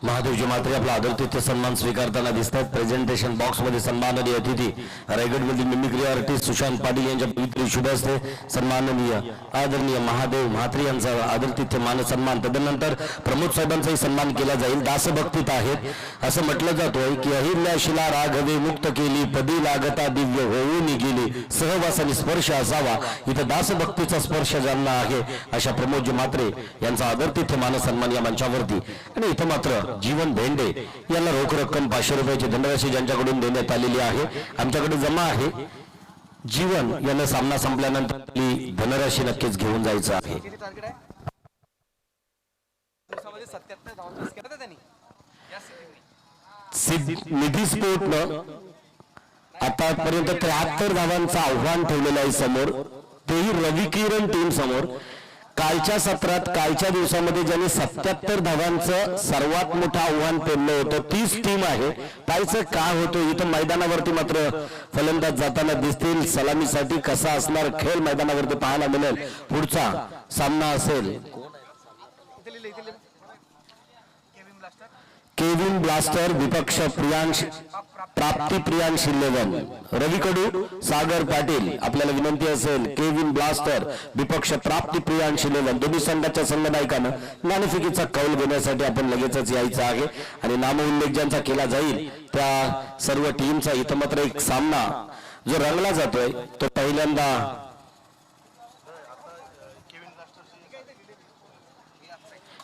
महादेवजी म्हात्रे आपला आदरातिथ्य सन्मान स्वीकारताना दिसतात. प्रेझेंटेशन बॉक्स मध्ये सन्माननीय अतिथी रायगड मधील मिमिक्री आर्टिस्ट सुशांत पाटील यांच्या पवित्र शुभ हस्ते सन्माननीय आदरणीय महादेव म्हात्रे यांचा आदरातिथ्य मान सन्मान. तदनंतर प्रमोद साहेबांचाही सन्मान केला जाईल. दासभक्तीत आहेत असं म्हटलं जातोय की अहिल्या शिला राघवे मुक्त केली, पदी लागता दिव्य होऊन गेली, सहवासाने स्पर्श असावा. इथं दासभक्तीचा स्पर्श ज्यांना आहे अशा प्रमोदजी म्हात्रे यांचा आदरातिथ्य मान सन्मान या मंचावरती. आणि इथं मात्र जीवन भेंडे यांना रोख रक्कम 500 रुपयाची धनराशी ज्यांच्याकडून देण्यात आलेली आहे आमच्याकडे जमा आहे. जीवन यांना सामना संपल्यानंतर धनराशी नक्कीच घेऊन जायचं आहे. निधी स्पोर्टनं आतापर्यंत 73 धावांचं आव्हान ठेवलेलं आहे समोर, तेही रवी किरण टीम समोर. कालच्या सत्रात कालच्या दिवसामध्ये ज्यांनी 77 धावांचं सर्वात मोठं आव्हान पेललं होतं 30 टीम आहे. पाहायचं काय होतं इथं मैदानावरती मात्र फलंदाज जाताना दिसतील. सलामीसाठी कसा असणार खेळ मैदानावरती पाहायला मिळेल. पुढचा सामना असेल केविन ब्लास्टर विपक्ष प्रियांश प्राप्ती प्रियांश 11 रवी कडू सागर पाटील आपल्याला विनंती असेल केविन ब्लास्टर विपक्ष प्राप्ती प्रियांश 11 दोन्ही संघाच्या संघनायकांना नाणेफेकीचा कौल घेण्यासाठी आपण लगेचच यायचं आहे आणि नामोल्लेख ज्यांचा केला जाईल त्या सर्व टीमचा इथं मात्र एक सामना जो रंगला जातोय तो पहिल्यांदा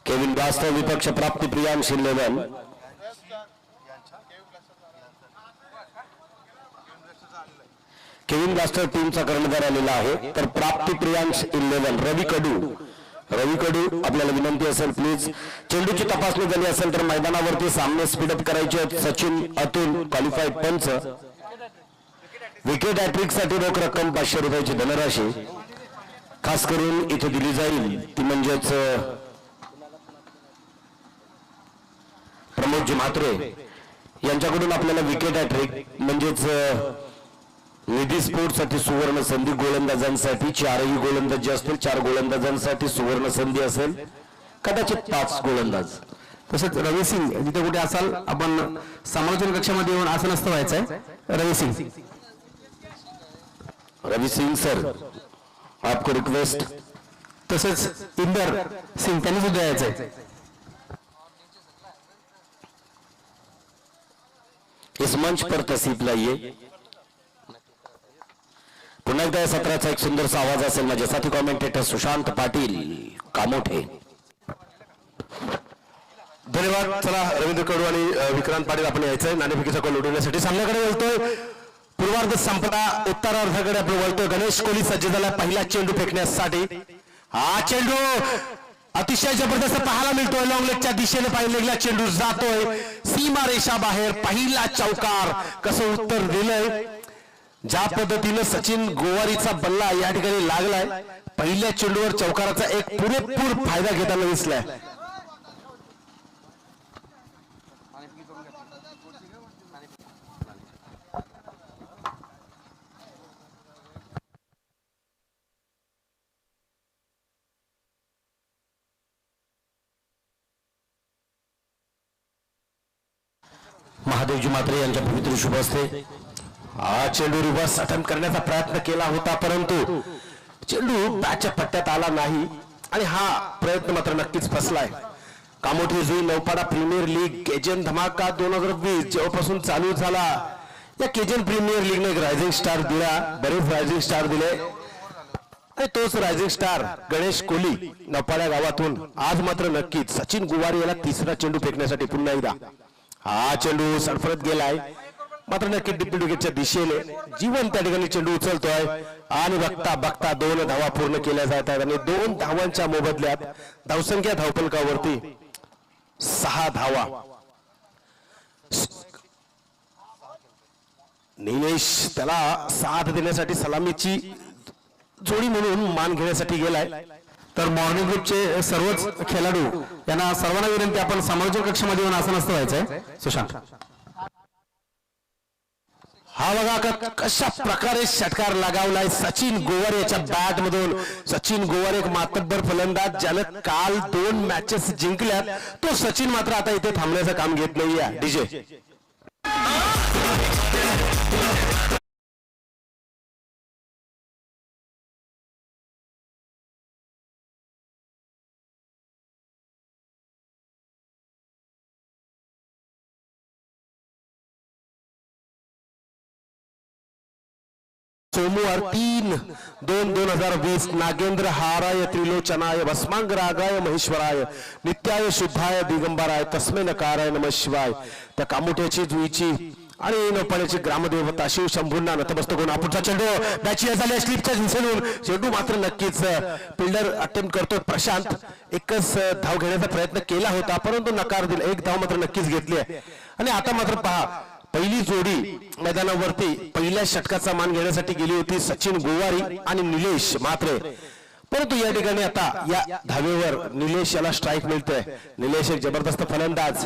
केविन ब्लास्टर विपक्ष प्राप्ती प्रियांश 11 केविन ब्लास्टर टीमचा कर्णधार आलेला आहे तर प्राप्ती प्रियांश 11 रवी कडू आपल्याला विनंती असेल प्लीज चेंडूची तपासणी झाली असेल तर मैदानावरती सामने स्पीडअप करायचे आहेत सचिन अतुल क्वालिफाईड पंच विकेट हॅट्रिक साठी रोख रक्कम 500 रुपयाची धनराशी खास करून इथे दिली जाईल ती म्हणजेच प्रमोद म्हात्रे यांच्याकडून आपल्याला विकेट हॅट्रिक म्हणजेच निधी स्पोर्ट्स साठी सुवर्ण संधी गोलंदाजांसाठी 4ही गोलंदाज जे असतील 4 गोलंदाजांसाठी सुवर्ण संधी असेल कदाचित 5 गोलंदाज तसेच रवी सिंग जिथे कुठे असाल आपण समालोचन कक्षामध्ये येऊन आसनस्थ व्हायचंय रवी सिंग सर आपको रिक्वेस्ट तसेच इंदर सिंग त्यांनी सुद्धा यायचंय इस मंच पर तशरीफ लाइए पुन्हा एकदा या सत्राचा एक सुंदरसा आवाज असेल माझे साथी कॉमेंटेटर सुशांत पाटील कामोठे धन्यवाद चला रवींद्र कडू आणि विक्रांत पाटील आपण यायचंय नाणेफेकीचा कौल उडवण्यासाठी सामन्याकडे वळतोय पूर्वार्ध संपला उत्तरार्धाकडे आपण वळतोय गणेश कोहली सज्ज झाला पहिला चेंडू फेकण्यासाठी हा चेंडू अतिशय जबरदस्त पाहायला मिळतोय लॉंग लेगच्या दिशेने पाहिलेला चेंडू जातोय सीमा रेषा बाहेर पहिला चौकार कसं उत्तर दिलंय ज्या पद्धतीने सचिन गोवारीचा बल्ला या ठिकाणी लागलाय पहिल्या चेंडूवर चौकाराचा एक पुरेपूर फायदा घेताना दिसलाय महादेवजी म्हात्रे यांच्या पवित्र शुभ हस्ते हा चेंडू रिव्हर्स अटेम्प्ट करण्याचा प्रयत्न केला होता परंतु चेंडू बॅटच्या पट्ट्यात आला नाही आणि हा प्रयत्न मात्र नक्कीच फसलाय कामोठी जुई नौपाडा प्रीमियर लीग केजन धमाका 2020 जेव्हापासून चालू झाला या केजन प्रीमियर लीगने एक रायझिंग स्टार दिला बरेच रायझिंग स्टार दिले आणि तोच रायझिंग स्टार गणेश कोहली नौपाडा गावातून आज मात्र नक्कीच सचिन गोवारी याला तिसरा चेंडू फेकण्यासाठी पुन्हा एकदा हा चेंडू सरफरत गेलाय मात्र नक्की डिप्टी विकेटच्या दिशेने जीवन त्या ठिकाणी चेंडू उचलतोय आणि बघता बघता 2 धावा पूर्ण केल्या जात आहेत आणि 2 धावांच्या मोबदल्यात धावसंख्या धावफलकावरती 6 धावा निलेश त्याला साथ देण्यासाठी सलामीची जोडी म्हणून मान घेण्यासाठी गेलाय तर मॉर्निंग ग्रुपचे सर्वच खेळाडू यांना सर्वांना विनंती आपण समालोचन कक्षामध्ये येऊन आसनस्थ व्हायचंय सुशांत हा बघा कशा प्रकारे षटकार लगावलाय सचिन गोवार याच्या बॅट मधून सचिन गोवार एक मातब्बर फलंदाज ज्यानं काल 2 मॅचेस जिंकल्यात तो सचिन मात्र आता इथे थांबण्याचं काम घेत नाहीये डीजे सोमवार 3/2/2020 नागेंद्र हाराय त्रिलोचनाय भस्मांगरागाय महेश्वराय नित्याय शुद्धाय दिगंबराय तस्मै नकाराय नमः शिवाय त्या कामुट्याची जुईची आणि नौपाण्याची ग्रामदेवता शिव शंभूंना नतमस्तक होऊन पुढचा चेंडू बॅची झाल्या स्लिपच्या दिशेने चेंडू मात्र नक्कीच फिल्डर अटेम्प्ट करतोय प्रशांत एकच धाव घेण्याचा प्रयत्न केला होता परंतु नकार दिला एक धाव मात्र नक्कीच घेतली आहे आणि आता मात्र पहा पहिली जोडी मैदानावरती पहिल्या षटकाचा मान घेण्यासाठी गेली होती सचिन गोवारी आणि निलेश म्हात्रे परंतु या ठिकाणी आता या धावेवर निलेश याला स्ट्राईक मिळतोय निलेश एक जबरदस्त फलंदाज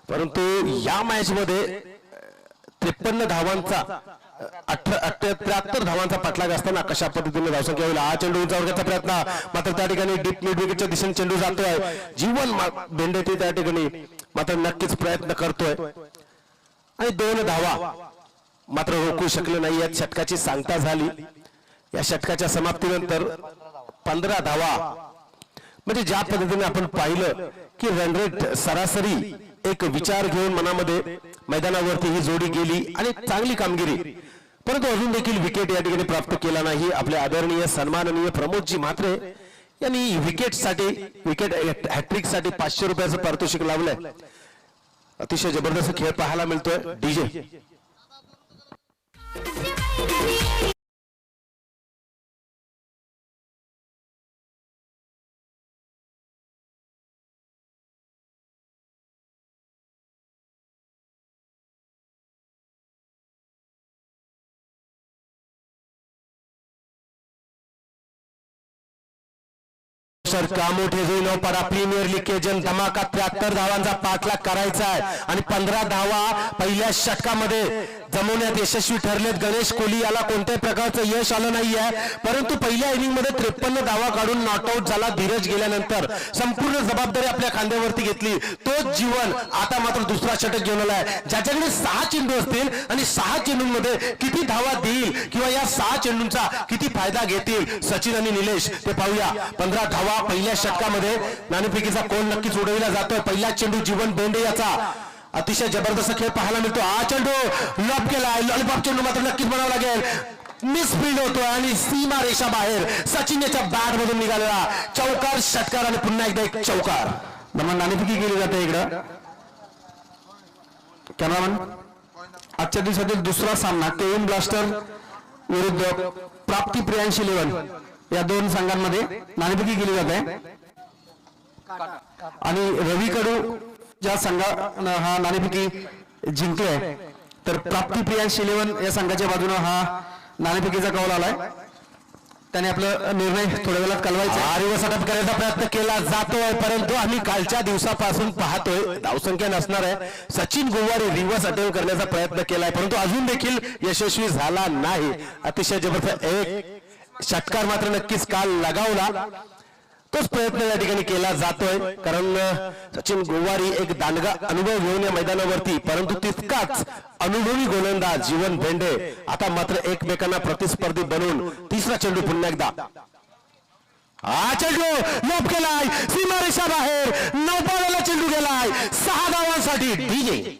परंतु या मॅच मध्ये 53 धावांचा 73 धावांचा पाठलाग असताना कशा पद्धतीने धावसंख्या होईल. हा चेंडू उंचावण्याचा प्रयत्न, मात्र त्या ठिकाणी डीप मिड विकेटच्या दिशेने चेंडू जातोय. जीवन भेंडे ते त्या ठिकाणी मात्र नक्कीच प्रयत्न करतोय आणि 2 धावा मात्र रोखू शकले नाही. या षटकाची सांगता झाली. या षटकाच्या समाप्तीनंतर 15 धावा, म्हणजे ज्या पद्धतीने आपण पाहिलं की रन रेट सरासरी एक विचार घेऊन मनामध्ये मैदानावरती ही जोडी गेली आणि चांगली कामगिरी, परंतु अजून देखील विकेट या ठिकाणी प्राप्त केला नाही. आपले आदरणीय सन्माननीय प्रमोदजी म्हात्रे यांनी विकेट हॅट्रिक साठी 500 रुपयाचं पारितोषिक लावलंय. अतिशय जबरदस्त खेळ पाहायला मिळतोय. डीजे का मोठे होईल पर प्रीमियर लीग के जन धमाका 73 धावांचा पाठलाग करायचा आहे आणि 15 धावा पहिल्या षटकामध्ये जमवण्यात यशस्वी ठरलेत. गणेश कोहली याला कोणत्याही प्रकारचं यश आलं नाहीये, परंतु पहिल्या इनिंग मध्ये 53 धावा काढून नॉट आउट झाला. धीरज गेल्यानंतर संपूर्ण जबाबदारी आपल्या खांद्यावरती घेतली. तोच जीवन आता मात्र दुसरा षटक घेऊन आलाय. ज्याच्याकडे 6 चेंडू असतील आणि 6 चेंडूंमध्ये किती धावा देईल किंवा या 6 चेंडूंचा किती फायदा घेतील सचिन आणि निलेश ते पाहूया. 15 धावा पहिल्या षटकामध्ये नाणेफेकीचा कोण नक्कीच उडविला जातोय. पहिला चेंडू जीवन बेंडे याचा अतिशय जबरदस्त खेळ पाहायला मिळतो. हा चेंडू लॉब केलाय. लॉलीपॉप चेंडू मात्र नक्कीच म्हणावं लागेल. मिसफिल्ड होतोय आणि सीमा रेषा बाहेर सचिन याच्या बॅट मधून निघालेला चौकार, षटकार आणि पुन्हा एकदा एक चौकार. दरम्यान नाणेफेकी केली जाते इकडं. कॅमेरामन, आजच्या दिवसातील दुसरा सामना केविन ब्लास्टर विरुद्ध प्राप्ती प्रियांश 11 या 2 संघांमध्ये नाणेफेकी केली जाते आणि रविकडू ज्या संघानं हा नाणेफेकी जिंकले तर प्राप्ती प्रियांश 11 या संघाच्या बाजूने हा नाणेफेकीचा कौल आलाय. त्याने आपला निर्णय थोड्या वेळात कळवायचा. रिवर्स अटक करण्याचा प्रयत्न केला जातोय, परंतु आम्ही कालच्या दिवसापासून पाहतोय धावसंख्या नसणार आहे. सचिन गोवारी रिवर्स अटक करण्याचा प्रयत्न केलाय, परंतु अजून देखील यशस्वी झाला नाही. अतिशय जबरदस्त एक षटकार मात्र नक्कीच काल लगावला. तोच प्रयत्न या ठिकाणी केला जातोय, कारण सचिन गोवारी एक दांडगा अनुभव घेऊन या मैदानावरती, परंतु तितकाच अनुभवी गोलंदाज जीवन भेंडे आता मात्र एकमेकांना प्रतिस्पर्धी बनवून तिसरा चेंडू पुन्हा एकदा. हा चेंडू लॉब केलाय, सीमारेषा बाहेर, 9 बॉलला चेंडू गेलाय. 6 धावांसाठी डीजे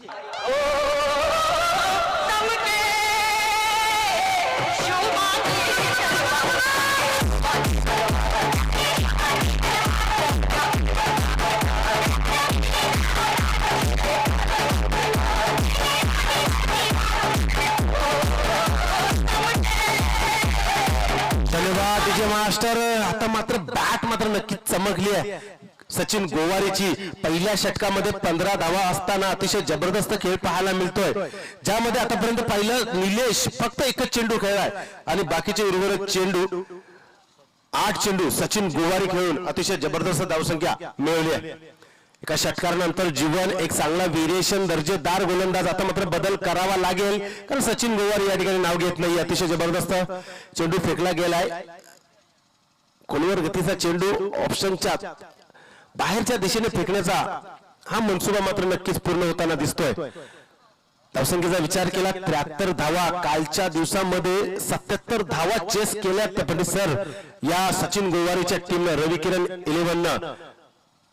मास्टर. आता मात्र बॅट मात्र नक्कीच चमकली आहे सचिन गोवारीची. पहिल्या षटकामध्ये 15 धावा असताना अतिशय जबरदस्त खेळ पाहायला मिळतोय, ज्यामध्ये आतापर्यंत पाहिलं निलेश फक्त एकच चेंडू खेळलाय आणि बाकीचे उर्वरित चेंडू 8 चेंडू सचिन गोवारी खेळून अतिशय जबरदस्त धावसंख्या मिळवली आहे. एका षटकारानंतर जीवन एक चांगला व्हेरिएशन दर्जेदार गोलंदाज. आता मात्र बदल करावा लागेल, कारण सचिन गोवारी या ठिकाणी नाव घेत नाही. अतिशय जबरदस्त चेंडू फेकला गेलाय. खोलीवर गतीचा चेंडू ऑप्शनच्या बाहेरच्या दिशेने फेकण्याचा हा मनसुबा मात्र नक्कीच पूर्ण होताना दिसतोय. धावसंख्येचा विचार केला 73 धावा. कालच्या दिवसामध्ये 77 धावा चेस केल्या. पण सर या सचिन गोवारीच्या टीमनं रविकिरण 11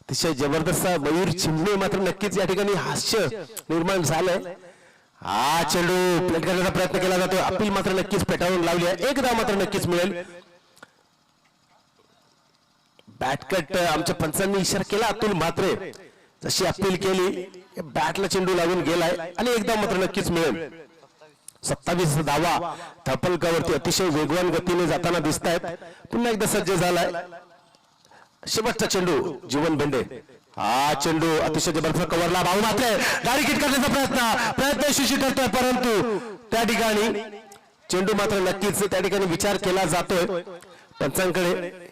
अतिशय जबरदस्त मयूर चिमणे मात्र नक्कीच या ठिकाणी हास्य निर्माण झालंय. हा चेंडू प्लेट करण्याचा प्रयत्न केला जातो. अपील मात्र नक्कीच पेटाळून लावली आहे. एक धाव मात्र नक्कीच मिळेल. बॅटकट आमच्या पंचांनी इशारा केला अतुल म्हात्रे जशी अपील केली बॅटला चेंडू लागून गेलाय आणि एकदा मात्र नक्कीच मिळेल. 27 धावा थपलकावरती अतिशय वेगवान गतीने जाताना दिसत आहेत. पुन्हा एकदा सज्ज झालाय. शेवटचा चेंडू जीवन भेंडे. हा चेंडू अतिशय जबरदस्त कव्हरला भाऊ मात्रे गाडी किट करण्याचा प्रयत्न यशस्वी ठरतोय, परंतु त्या ठिकाणी चेंडू मात्र नक्कीच त्या ठिकाणी विचार केला जातोय पंचांकडे.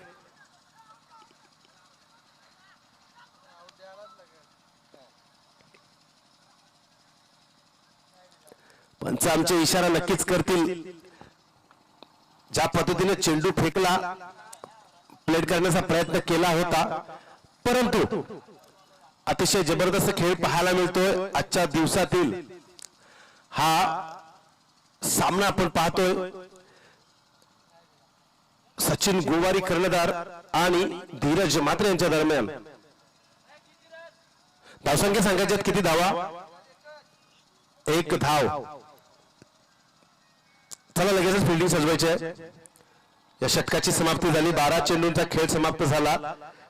पंच आमचे इशारा नक्कीच करतील. ज्या पद्धतीने चेंडू फेकला, प्लेट करण्याचा प्रयत्न केला होता, परंतु अतिशय जबरदस्त खेळ पाहायला मिळतोय. आजच्या दिवसातील हा सामना आपण पाहतोय. सचिन गोवारी कर्णधार आणि धीरज म्हात्रे यांच्या दरम्यान. धावसंख्या सांगायच्यात किती धावा? 1 धाव. चला लगेचच फिल्डिंग सजवायची आहे. या षटकाची समाप्ती झाली. 12 चेंडूंचा खेळ समाप्त झाला.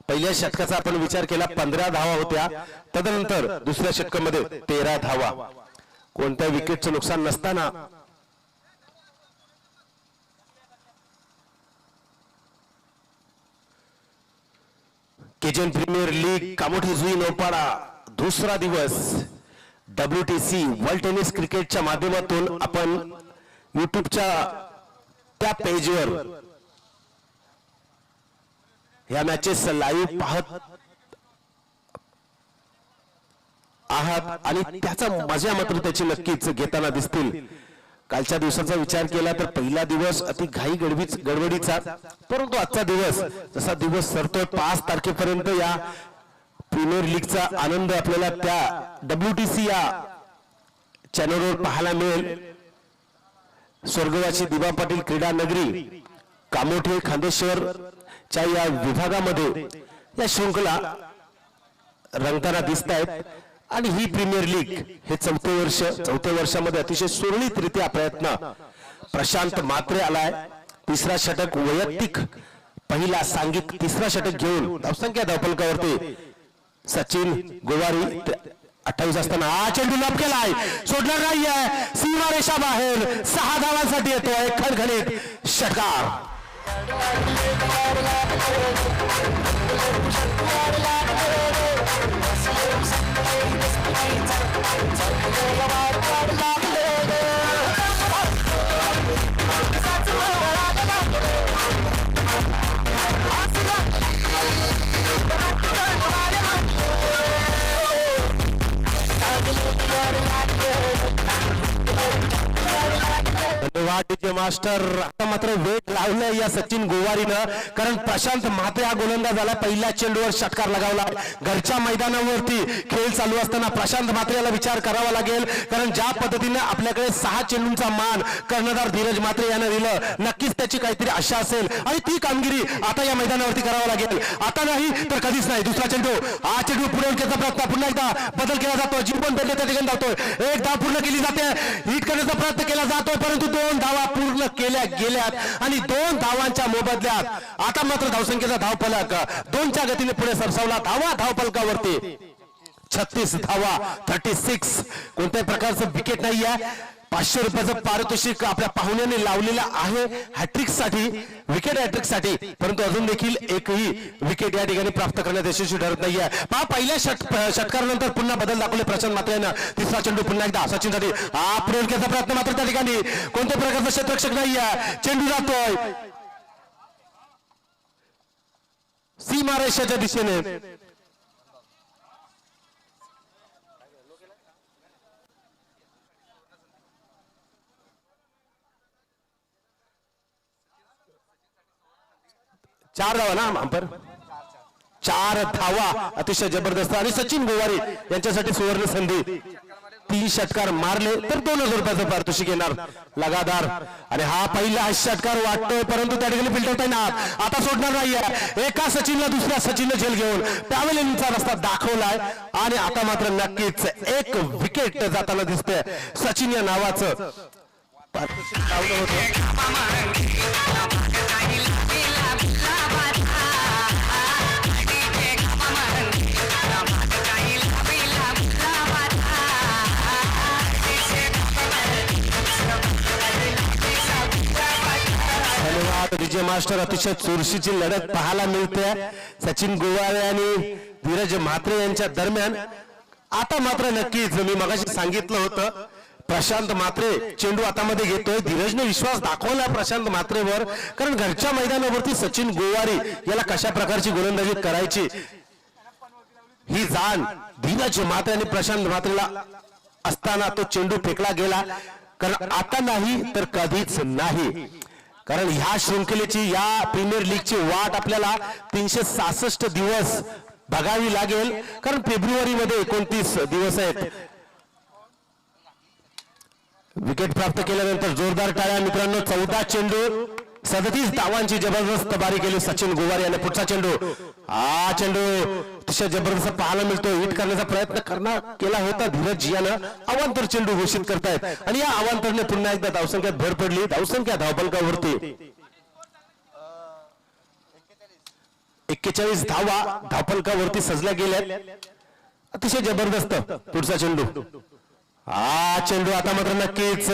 पहिल्या षटकाचा आपण विचार केला 15 धावा होत्या. तदनंतर दुसऱ्या षटकामध्ये 13 धावा. कोणत्या विकेटचं नुकसान नसताना केजन प्रीमियर लीग कामोठी जुई नौपाडा दुसरा दिवस WTC वर्ल्ड टेनिस क्रिकेटच्या माध्यमातून आपण युट्यूबच्या त्या पेजवर या मॅचेस लाईव्ह पाहत आहात आणि त्याचा मजा मात्र त्याची नक्कीच घेताना दिसतील. कालच्या दिवसाचा विचार केला तर पहिला दिवस अति घाई गडबडीचा, परंतु आजचा दिवस जसा दिवस सरतोय 5 तारखेपर्यंत या प्रीमियर लीगचा आनंद आपल्याला त्या WTC या चॅनलवर पाहायला मिळेल. स्वर्गवासी दिबा पाटील क्रीडा नगरी कामोठे खांदेश्वरच्या या विभागामध्ये या शृंखला रंगताना दिसत आहेत. आणि ही प्रीमियर लीग हे चौथ्या वर्षामध्ये अतिशय सुरळीतरित्या प्रयत्न. प्रशांत म्हात्रे आलाय. तिसरा षटक वैयक्तिक, पहिला सांघिक तिसरा षटक घेऊन धावसंख्या धावफलकावरती सचिन गोवारी 28 असताना हा चेंडू लॉब केलाय, सोडणार नाहीये, सीमारेषा बाहेर. 6 धावांसाठी येतोय खणखणीत षटकार. धन्यवाद डीजे मास्टर. आता मात्र वेट लावलाय या सचिन गोवारीनं, कारण प्रशांत म्हात्रे हा गोलंदाज आला. पहिल्या चेंडूवर षटकार लगावला. घरच्या मैदानावरती खेळ चालू असताना प्रशांत म्हात्रे याला विचार करावा लागेल, कारण ज्या पद्धतीने आपल्याकडे 6 चेंडूंचा मान कर्णधार धीरज म्हात्रे यानं दिलं, नक्कीच त्याची काहीतरी आशा असेल आणि ती कामगिरी आता या मैदानावरती करावं लागेल. आता नाही तर कधीच नाही. दुसरा चेंडू, हा चेंडू पुढे उडण्याचा प्रयत्न, पुन्हा एकदा बदल केला जातो. जीवन भेटले त्या ठिकाणी धावतोय. 1 धाव पूर्ण केली जाते. हिट करण्याचा प्रयत्न केला जातोय, परंतु 2 धावा पूर्ण केल्या गेल्यात आणि 2 धावांच्या मोबदल्यात आता मात्र धावसंख्येचा धावफलक 2च्या गतीने पुढे सरसावला. धावफलकावरती 36 धावा, 36. कोणत्याही प्रकारचं विकेट नाही आहे. 500 रुपयाचं पारितोषिक आपल्या पाहुण्याने लावलेलं आहे हॅट्रिक साठी, विकेट हॅट्रिक साठी, परंतु अजून देखील एकही विकेट या ठिकाणी प्राप्त करण्यात यशस्वी ठरत नाहीये. पहा, पहिल्या षटकारानंतर पुन्हा बदल दाखवले प्रशांत म्हात्रे यांना. तिसरा चेंडू पुन्हा एकदा सचिनसाठी, हा पुढे उडक्याचा प्रयत्न मात्र त्या ठिकाणी कोणत्या प्रकारचं क्षेत्ररक्षक नाहीये. चेंडू जातोय सीमारेषेच्या दिशेने. चार धावा ना अंपर, 4 धावा अतिशय जबरदस्त. आणि सचिन गोवारी यांच्यासाठी सुवर्ण संधी. 3 षटकार मारले तर 2000 रुपयाचं पारितोषिक येणार लगातार. आणि हा पहिला षटकार वाटतोय, परंतु त्या ठिकाणी फिल्टर तैनात, आता सोडणार नाहीये. एका सचिनला दुसऱ्या सचिनने झेल घेऊन पॅव्हेलियनचा रस्ता दाखवलाय आणि आता मात्र नक्कीच एक विकेट जाताना दिसते. सचिन या नावाचं पारितोषिक लावलं होतं. विजय मास्टर. अतिशय चुरशीची लढत पाहायला मिळते सचिन गोवारी आणि धीरज म्हात्रे यांच्या दरम्यान. आता मात्र नक्कीच मी मगाशी सांगितलं होतं, प्रशांत म्हात्रे चेंडू हातामध्ये घेतोय. धीरजने विश्वास दाखवला प्रशांत म्हात्रेवर, कारण घरच्या मैदानावरती सचिन गोवारी याला कशा प्रकारची गोलंदाजी करायची ही जाण धीरज म्हात्रे आणि प्रशांत म्हात्रेला असताना तो चेंडू फेकला गेला. कारण आता नाही तर कधीच नाही. कारण ह्या शृंखलेची या प्रीमियर लीगची वाट आपल्याला 366 दिवस बघावी लागेल. कारण फेब्रुवारी मध्ये 29 दिवस आहेत. विकेट प्राप्त केल्यानंतर जोरदार टाळ्या मित्रांनो. 14 चेंडू 37 धावांची जबरदस्त बारी केली सचिन गोवार याने. पुढचा चेंडू, हा चेंडू अतिशय जबरदस्त पाहायला मिळतो. हिट करण्याचा प्रयत्न केला होता धीरज यानं. अवांतर चेंडू घोषित करतायत आणि या अवांतरने पुन्हा एकदा धावसंख्यात भर पडली. धावसंख्या धावफलकावरती 41 धावा धावफलकावरती सजल्या गेल्या. अतिशय जबरदस्त. पुढचा चेंडू, हा चेंडू आता मात्र नक्कीच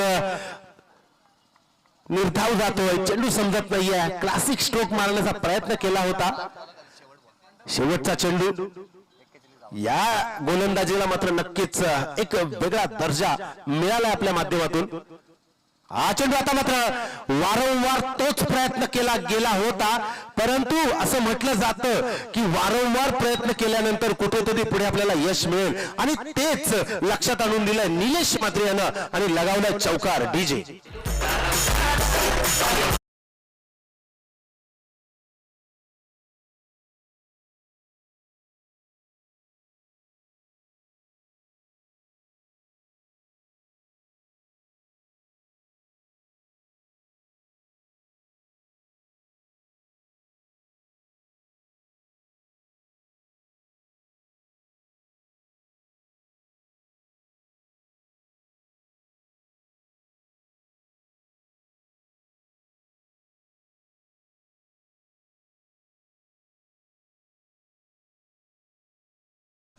निर्धाव जातोय. चेंडू समजत नाहीये. क्लासिक स्ट्रोक मारण्याचा प्रयत्न केला होता. शेवटचा चेंडू, या गोलंदाजीला मात्र नक्कीच एक वेगळा दर्जा मिळाला आपल्या माध्यमातून. हा चेंडू आता मात्र वारंवार तोच प्रयत्न केला गेला होता. परंतु असं म्हटलं जातं की वारंवार प्रयत्न केल्यानंतर कुठेतरी पुढे आपल्याला यश मिळेल आणि तेच लक्षात आणून दिलंय निलेश म्हात्रे यानं आणि लगावलाय चौकार. डीजे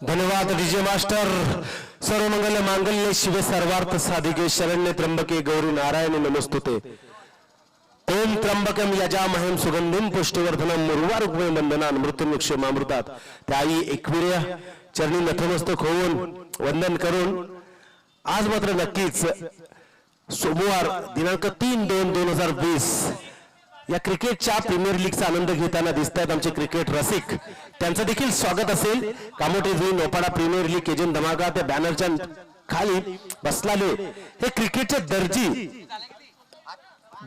धन्यवाद डीजे मास्टर. सर्वमंगल मांगल्य शिवे सर्वार्थ साधिके शरण्य त्र्यंबके गौरी नारायणी नमस्तुते. ओम त्र्यंबकम यजामहेम सुगंधिम पुष्टिवर्धनम उर्वारुक्मे वंदनान मृत्युमुक्षमामृतात. त्याई एकविर्य चरणी नतमस्तक होऊन वंदन करून आज मात्र नक्कीच सोमवार दिनांक 3/2/2020 या क्रिकेटच्या प्रीमियर लीगचा आनंद घेताना दिसत आहेत आमचे क्रिकेट रसिक. त्यांचं देखील स्वागत असेल. कामोटेजी नोपाडा प्रीमियर लीग एजंट धमाका त्या बॅनरच्या खाली बसलाले हे क्रिकेटचे दर्जी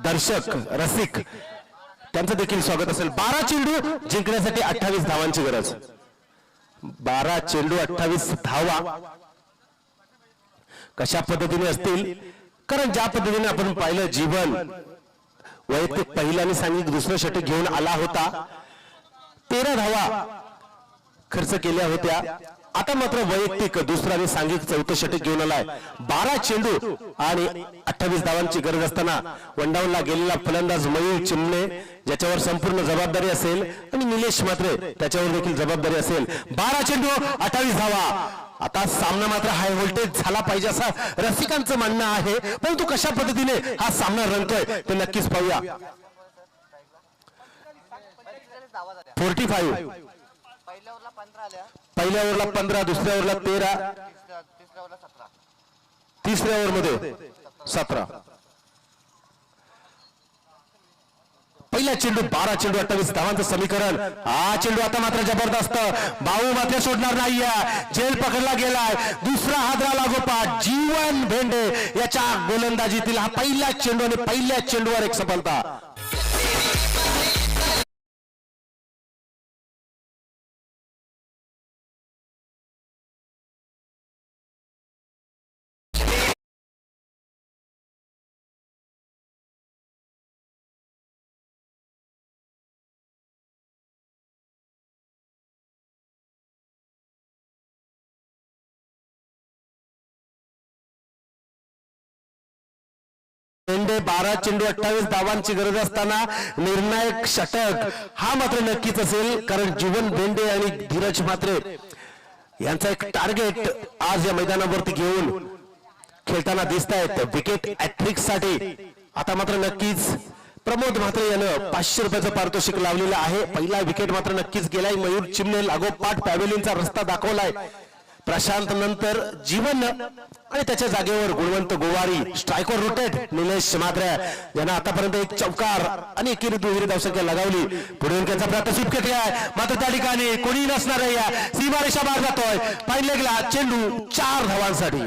दर्शक रसिक त्यांचं देखील स्वागत असेल. 12 चेंडू जिंकण्यासाठी 28 धावांची गरज. 12 चेंडू 28 धावा कशा पद्धतीने असतील. कारण ज्या पद्धतीने आपण पाहिलं जीवन वैयक्तिक पहिल्याने सांगितलं दुसरं षटक घेऊन आला होता. 13 धावा खर्च केल्या होत्या. आता मात्र वैयक्तिक दुसऱ्याने सांगितलं चौथं षटक घेऊन आलाय. 12 चेंडू आणि 28 धावांची गरज असताना वनडाऊनला गेलेला फलंदाज मयूर चिमणे ज्याच्यावर संपूर्ण जबाबदारी असेल आणि निलेश म्हात्रे त्याच्यावर देखील जबाबदारी असेल. 12 चेंडू 28 धावा. आता सामना मात्र हाय व्होल्टेज झाला पाहिजे असं रसिकांचं म्हणणं आहे. परंतु कशा पद्धतीने हा सामना रंगतोय ते नक्कीच पाहूया. 45 पहिल्या ओव्हरला 15, दुसऱ्या ओव्हरला 13, तिसऱ्या ओव्हर मध्ये 17. पहिला चेंडू 12 चेंडू 28 धावांचं समीकरण. हा चेंडू आता मात्र जबरदस्त. भाऊ मात्र सोडणार नाहीये. झेल पकडला गेलाय. दुसरा हादरा लागोपाठ जीवन भेंडे याच्या गोलंदाजीतील हा पहिला चेंडू आणि पहिल्या चेंडूवर एक सफलता. भेंडे 12 चेंडू 28 धावांची गरज असताना निर्णायक षटक हा मात्र नक्कीच असेल. कारण जीवन भेंडे आणि धीरज म्हात्रे यांचा एक टार्गेट आज या मैदानावरती घेऊन खेळताना दिसत आहेत विकेट हॅट्रिक साठी. आता मात्र नक्कीच प्रमोद म्हात्रे यानं 500 रुपयाचं पारितोषिक लावलेलं आहे. पहिला विकेट मात्र नक्कीच गेलाय. मयूर चिमणे लागोपाठ पॅव्हेलियनचा रस्ता दाखवलाय. प्रशांत नंतर जीवन आणि त्याच्या जागेवर गुणवंत गोवारी. स्ट्रायकर रुटेड निलेश म्हात्रे यांना आतापर्यंत एक चौकार आणि एकेरी दुहेरी धावसंख्या लगावली. पुढे त्यांचा प्रातस्वीप केली आहे. मात्र त्या ठिकाणी कोणी नसणार आहे. सीमारेषा बाहेर जातोय. फाईन लेगला चेंडू 4 धावांसाठी.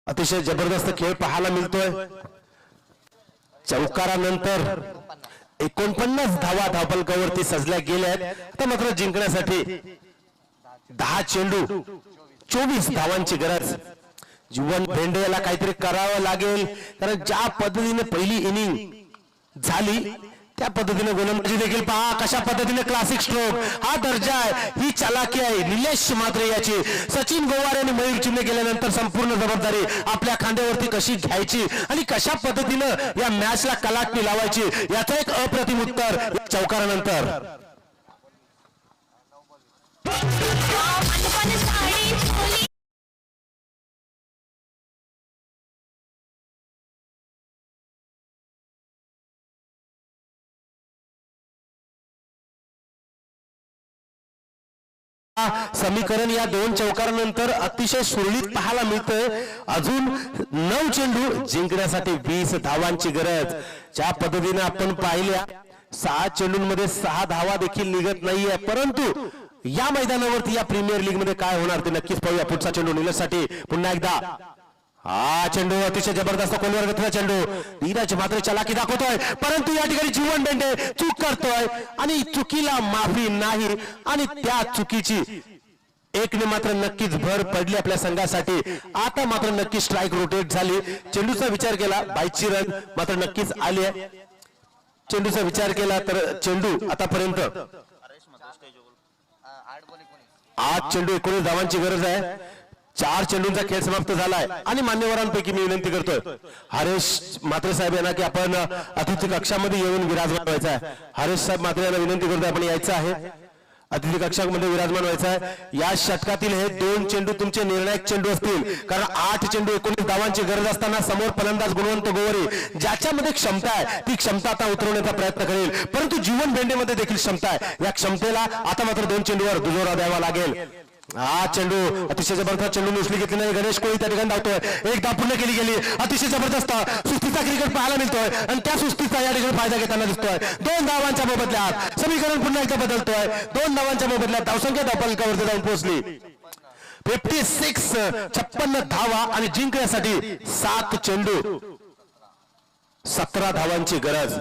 अतिशय जबरदस्त खेळ पाहायला मिळतोय. चौकारानंतर 49 धावा धावपलकावरती सजल्या गेल्यात. आता मात्र जिंकण्यासाठी 10 चेंडू 24 धावांची गरज. जीवन भेंडे याला काहीतरी करावं लागेल, कारण ज्या पद्धतीने पहिली इनिंग झाली त्या पद्धतीने गोलंदाजी देखील पहा. कशा पद्धतीने क्लासिक स्ट्रोक, हा दर्जा आहे, ही चालाकी आहे निलेश म्हात्रे याची. सचिन गोवार यांनी मयूर चिन्ह केल्यानंतर संपूर्ण जबाबदारी आपल्या खांद्यावरती कशी घ्यायची आणि कशा पद्धतीनं या मॅचला कलाटणी लावायची याचं एक अप्रतिम उत्तर चौकारानंतर. समीकरण या 2 चौकारानंतर अतिशय सुरळीत पाहायला मिळतंय. अजून 9 चेंडू जिंकण्यासाठी 20 धावांची गरज. ज्या पद्धतीने आपण पाहिल्या 6 चेंडूंमध्ये 6 धावा देखील निघत नाहीये, परंतु या मैदानावरती या प्रीमियर लीग मध्ये काय होणार ते नक्कीच पाहूया. पुढचा चेंडू निलेशसाठी पुन्हा एकदा. हा चेंडू अतिशय जबरदस्त कोलवर घेतला चेंडू. धीरज मात्र चलाकी दाखवतोय, परंतु या ठिकाणी जीवन बेंडे चूक करतोय आणि चुकीला माफी नाही आणि त्या चुकीची एकने मात्र नक्कीच भर पडली आपल्या संघासाठी. आता मात्र नक्की स्ट्राईक रोटेट झाली. चेंडूचा विचार केला, 22ची रन मात्र नक्कीच आली आहे. चेंडूचा विचार केला तर चेंडू आतापर्यंत 8 चेंडू 19 धावांची गरज आहे. 4 चेंडूंचा खेळ समाप्त झालाय आणि मान्यवरांपैकी मी विनंती करतोय हरेश म्हात्रे साहेब यांना की आपण अतिथी कक्षामध्ये येऊन विराजमान व्हायचं आहे. हरेश साहेब म्हात्रे यांना विनंती करतोय आपण यायचं आहे, अतिथी कक्षामध्ये विराजमान व्हायचं आहे. या षटकातील हे 2 चेंडू तुमचे निर्णायक चेंडू असतील, कारण 8 चेंडू 19 धावांची गरज असताना समोर फलंदाज गुणवंत गोवरी ज्याच्यामध्ये क्षमता आहे ती क्षमता आता उतरवण्याचा प्रयत्न करेल, परंतु जीवन भेंडेमध्ये देखील क्षमता आहे. या क्षमतेला आता मात्र 2 चेंडूवर दुजोरा द्यावा लागेल. हा चेंडू अतिशय जबरदस्त चेंडू उचली घेतली नाही. गणेश कोळी त्या ठिकाणी धावतोय, एक धाव पूर्ण केली गेली. अतिशय जबरदस्त सुस्तीचा क्रिकेट पाहायला मिळतोय आणि त्या सुस्तीचा या ठिकाणी फायदा घेताना दिसतोय. 2 धावांच्या मोबदल्यात समीकरण पुन्हा एकदा बदलतोय. 2 धावांच्या मोबदल्यात धावसंख्या धावपलकावरती जाऊन पोहोचली 56 धावा आणि जिंकण्यासाठी 7 चेंडू 17 धावांची गरज.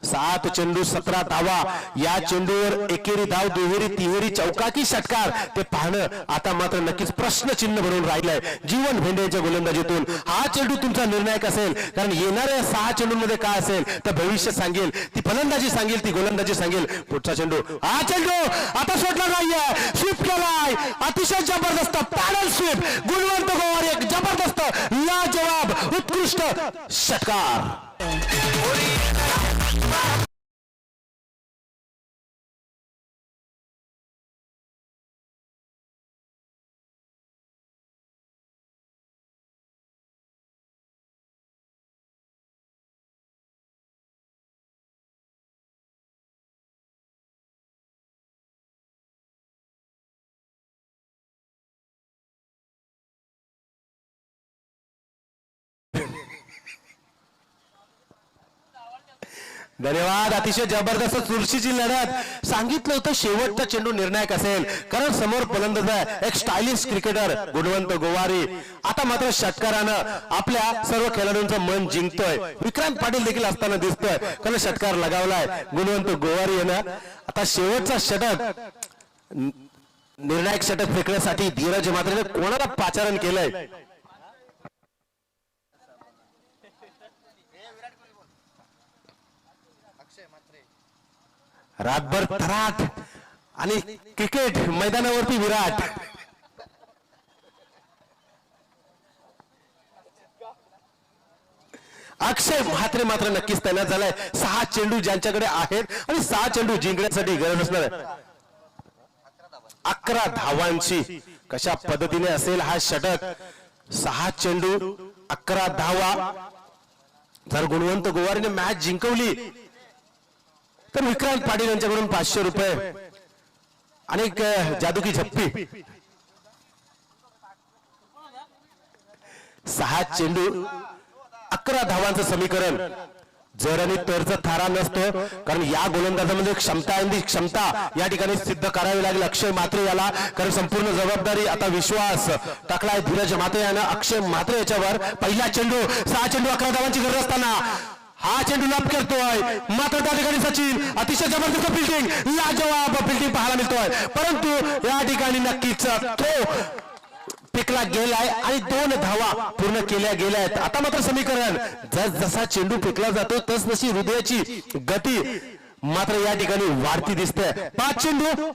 7 चेंडू 17 धावा. या चेंडूवर एकेरी धाव, दुहेरी, तिहेरी, चौकाकी षटकार ते पाहणं आता मात्र नक्कीच प्रश्नचिन्ह बनून राहिलंय जीवन भेंडेच्या गोलंदाजीतून. हा चेंडू तुमचा निर्णायक असेल, कारण येणाऱ्या 6 चेंडूंमध्ये काय असेल तर भविष्य सांगेल, ती फलंदाजी सांगेल, ती गोलंदाजी सांगेल. पुढचा चेंडू, हा चेंडू आता सोडला नाहीये, स्वीप केलाय. अतिशय जबरदस्त पॅडल स्वीप, गुणवंत गोवार, एक जबरदस्त लाजवाब उत्कृष्ट षटकार. धन्यवाद. अतिशय जबरदस्त चुरशीची लढत. सांगितलं होतं शेवटचा चेंडू निर्णायक असेल, कारण समोर फलंदाज आहे एक स्टायलिश क्रिकेटर गुणवंत गोवारी. आता मात्र षटकारानं आपल्या सर्व खेळाडूंचं मन जिंकतोय. विक्रांत पाटील देखील असताना दिसतोय, कारण षटकार लगावलाय गुणवंत गोवारी यानं. आता शेवटचा षटक निर्णायक षटक फेकण्यासाठी धीरज मात्रेने कोणाला पाचारण केलंय. रातभर थराट आणि क्रिकेट मैदानावरती विराट. अक्षय म्हात्रे मात्र नक्कीच तैनात झालाय. 6 चेंडू ज्यांच्याकडे आहेत आणि 6 चेंडू जिंकण्यासाठी गरज असणार आहे 11 धावांची. कशा पद्धतीने असेल हा षटक. 6 चेंडू 11 धावा. जर गुणवंत गोवारीने मॅच जिंकवली तर विक्रांत पाटील यांच्याकडून 500 रुपये आणि एक जादू की झप्पी. 6 चेंडू 11 धावांचं समीकरण जर आणि तरचा थारा नसतो, कारण या गोलंदाजामध्ये क्षमता आणि क्षमता या ठिकाणी सिद्ध करावी लागेल अक्षय म्हात्रे याला, कारण संपूर्ण जबाबदारी आता विश्वास टाकलाय धीरज म्हात्रे यानं अक्षय म्हात्रे याच्यावर. पहिला चेंडू 6 चेंडू 11 धावांची गरज असताना हा चेंडू लाभ करतोय, मात्र त्या ठिकाणी सचिन अतिशय जबरदस्त फिल्डिंग, लाजवाब फिल्डिंग पाहायला मिळतोय, परंतु या ठिकाणी नक्कीच तो फेकला गेलाय आणि 2 धावा पूर्ण केल्या गेल्या आहेत. आता मात्र समीकरण जसा चेंडू फेकला जातो तस तशी हृदयाची गती मात्र या ठिकाणी वाढती दिसते. 5 चेंडू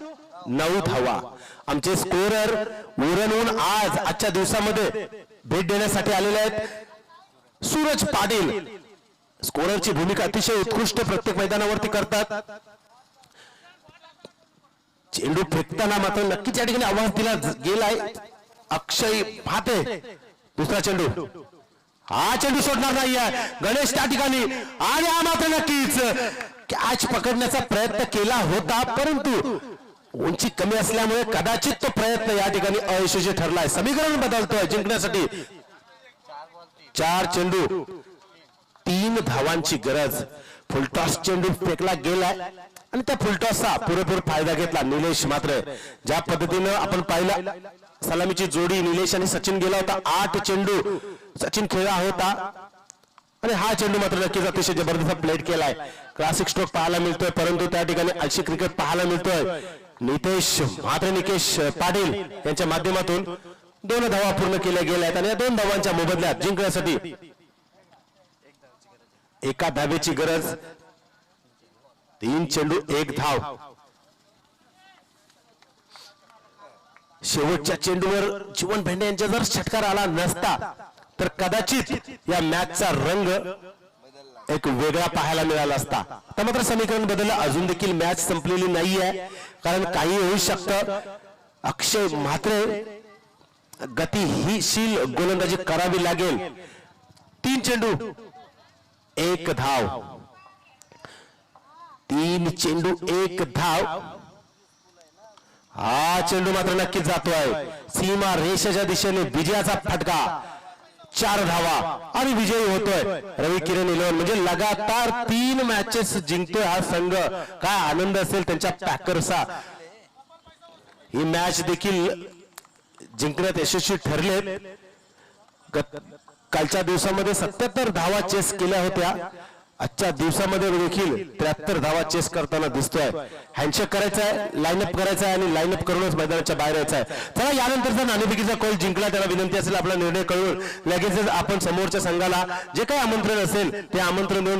9 धावा. आमचे स्कोरर उरणहून आजच्या दिवसामध्ये भेट देण्यासाठी आलेले आहेत सूरज पाटील. स्कोररची भूमिका अतिशय उत्कृष्ट प्रत्येक मैदानावरती करतात. चेंडू फेकताना मात्र नक्कीच या ठिकाणी आवाज दिला गेलाय अक्षय म्हात्रे. दुसरा चेंडू, हा चेंडू सोडणार नाहीये गणेश त्या ठिकाणी, आणि हा मात्र नक्कीच कॅच पकडण्याचा प्रयत्न केला होता, परंतु उंची कमी असल्यामुळे कदाचित तो प्रयत्न या ठिकाणी अयशस्वी ठरलाय. समीकरण बदलतोय जिंकण्यासाठी. 4 चेंडू 3 धावांची गरज. फुलटॉस चेंडू फेकला गेलाय आणि त्या फुलटॉसचा पुरेपूर फायदा घेतला निलेश म्हात्रे. ज्या पद्धतीनं आपण पाहिलं सलामीची जोडी निलेश आणि सचिन गेला होता, 8 चेंडू सचिन खेळला होता आणि हा चेंडू मात्र नक्कीच अतिशय जबरदस्त प्लेट केलाय. क्लासिक स्ट्रोक पाहायला मिळतोय, परंतु त्या ठिकाणी आळशी क्रिकेट पाहायला मिळतोय. निकेश पाटील यांच्या माध्यमातून 2 धावा पूर्ण केल्या गेल्या आहेत आणि या 2 धावांच्या मोबदल्यात जिंकण्यासाठी 1 धावेची गरज. 3 चेंडू 1 धाव. शेवटच्या चेंडूवर जीवन भेंडे यांचा जर षटकार आला नसता तर कदाचित या मॅचचा रंग एक वेगळा पाहायला मिळाला असता. तर मात्र समीकरण बदललं. अजून देखील मॅच संपलेली नाहीये, कारण काही होऊ शकतं. अक्षय म्हात्रे गतिशील गोलंदाजी करावी लागेल. 3 चेंडू 1 धाव. 3 चेंडू 1 धाव. हा चेंडू मात्र नक्कीच जातोय सीमा रेषेच्या दिशेने. विजयाचा फटका. 4 धावा आणि विजयी होतोय रवी किरण 11. म्हणजे लगातार 3 मॅचेस जिंकतोय हा संघ. काय आनंद असेल त्यांच्या पॅकर्सचा. ही मॅच देखील जिंकण्यात यशस्वी ठरले. कालच्या दिवसामध्ये 77 धावा चेस केल्या होत्या, आजच्या दिवसामध्ये देखील 73 धावा चेस करताना दिसतोय. हँडशेक करायचा आहे, लाईनअप करायचा आहे आणि लाईनअप करूनच मैदानाच्या बाहेर यायचं आहे. चला यानंतरचा नाणेफेकीचा कॉल जिंकला त्याला विनंती असेल आपला निर्णय कळवून लगेचच आपण समोरच्या संघाला जे काही आमंत्रण असेल ते आमंत्रण देऊन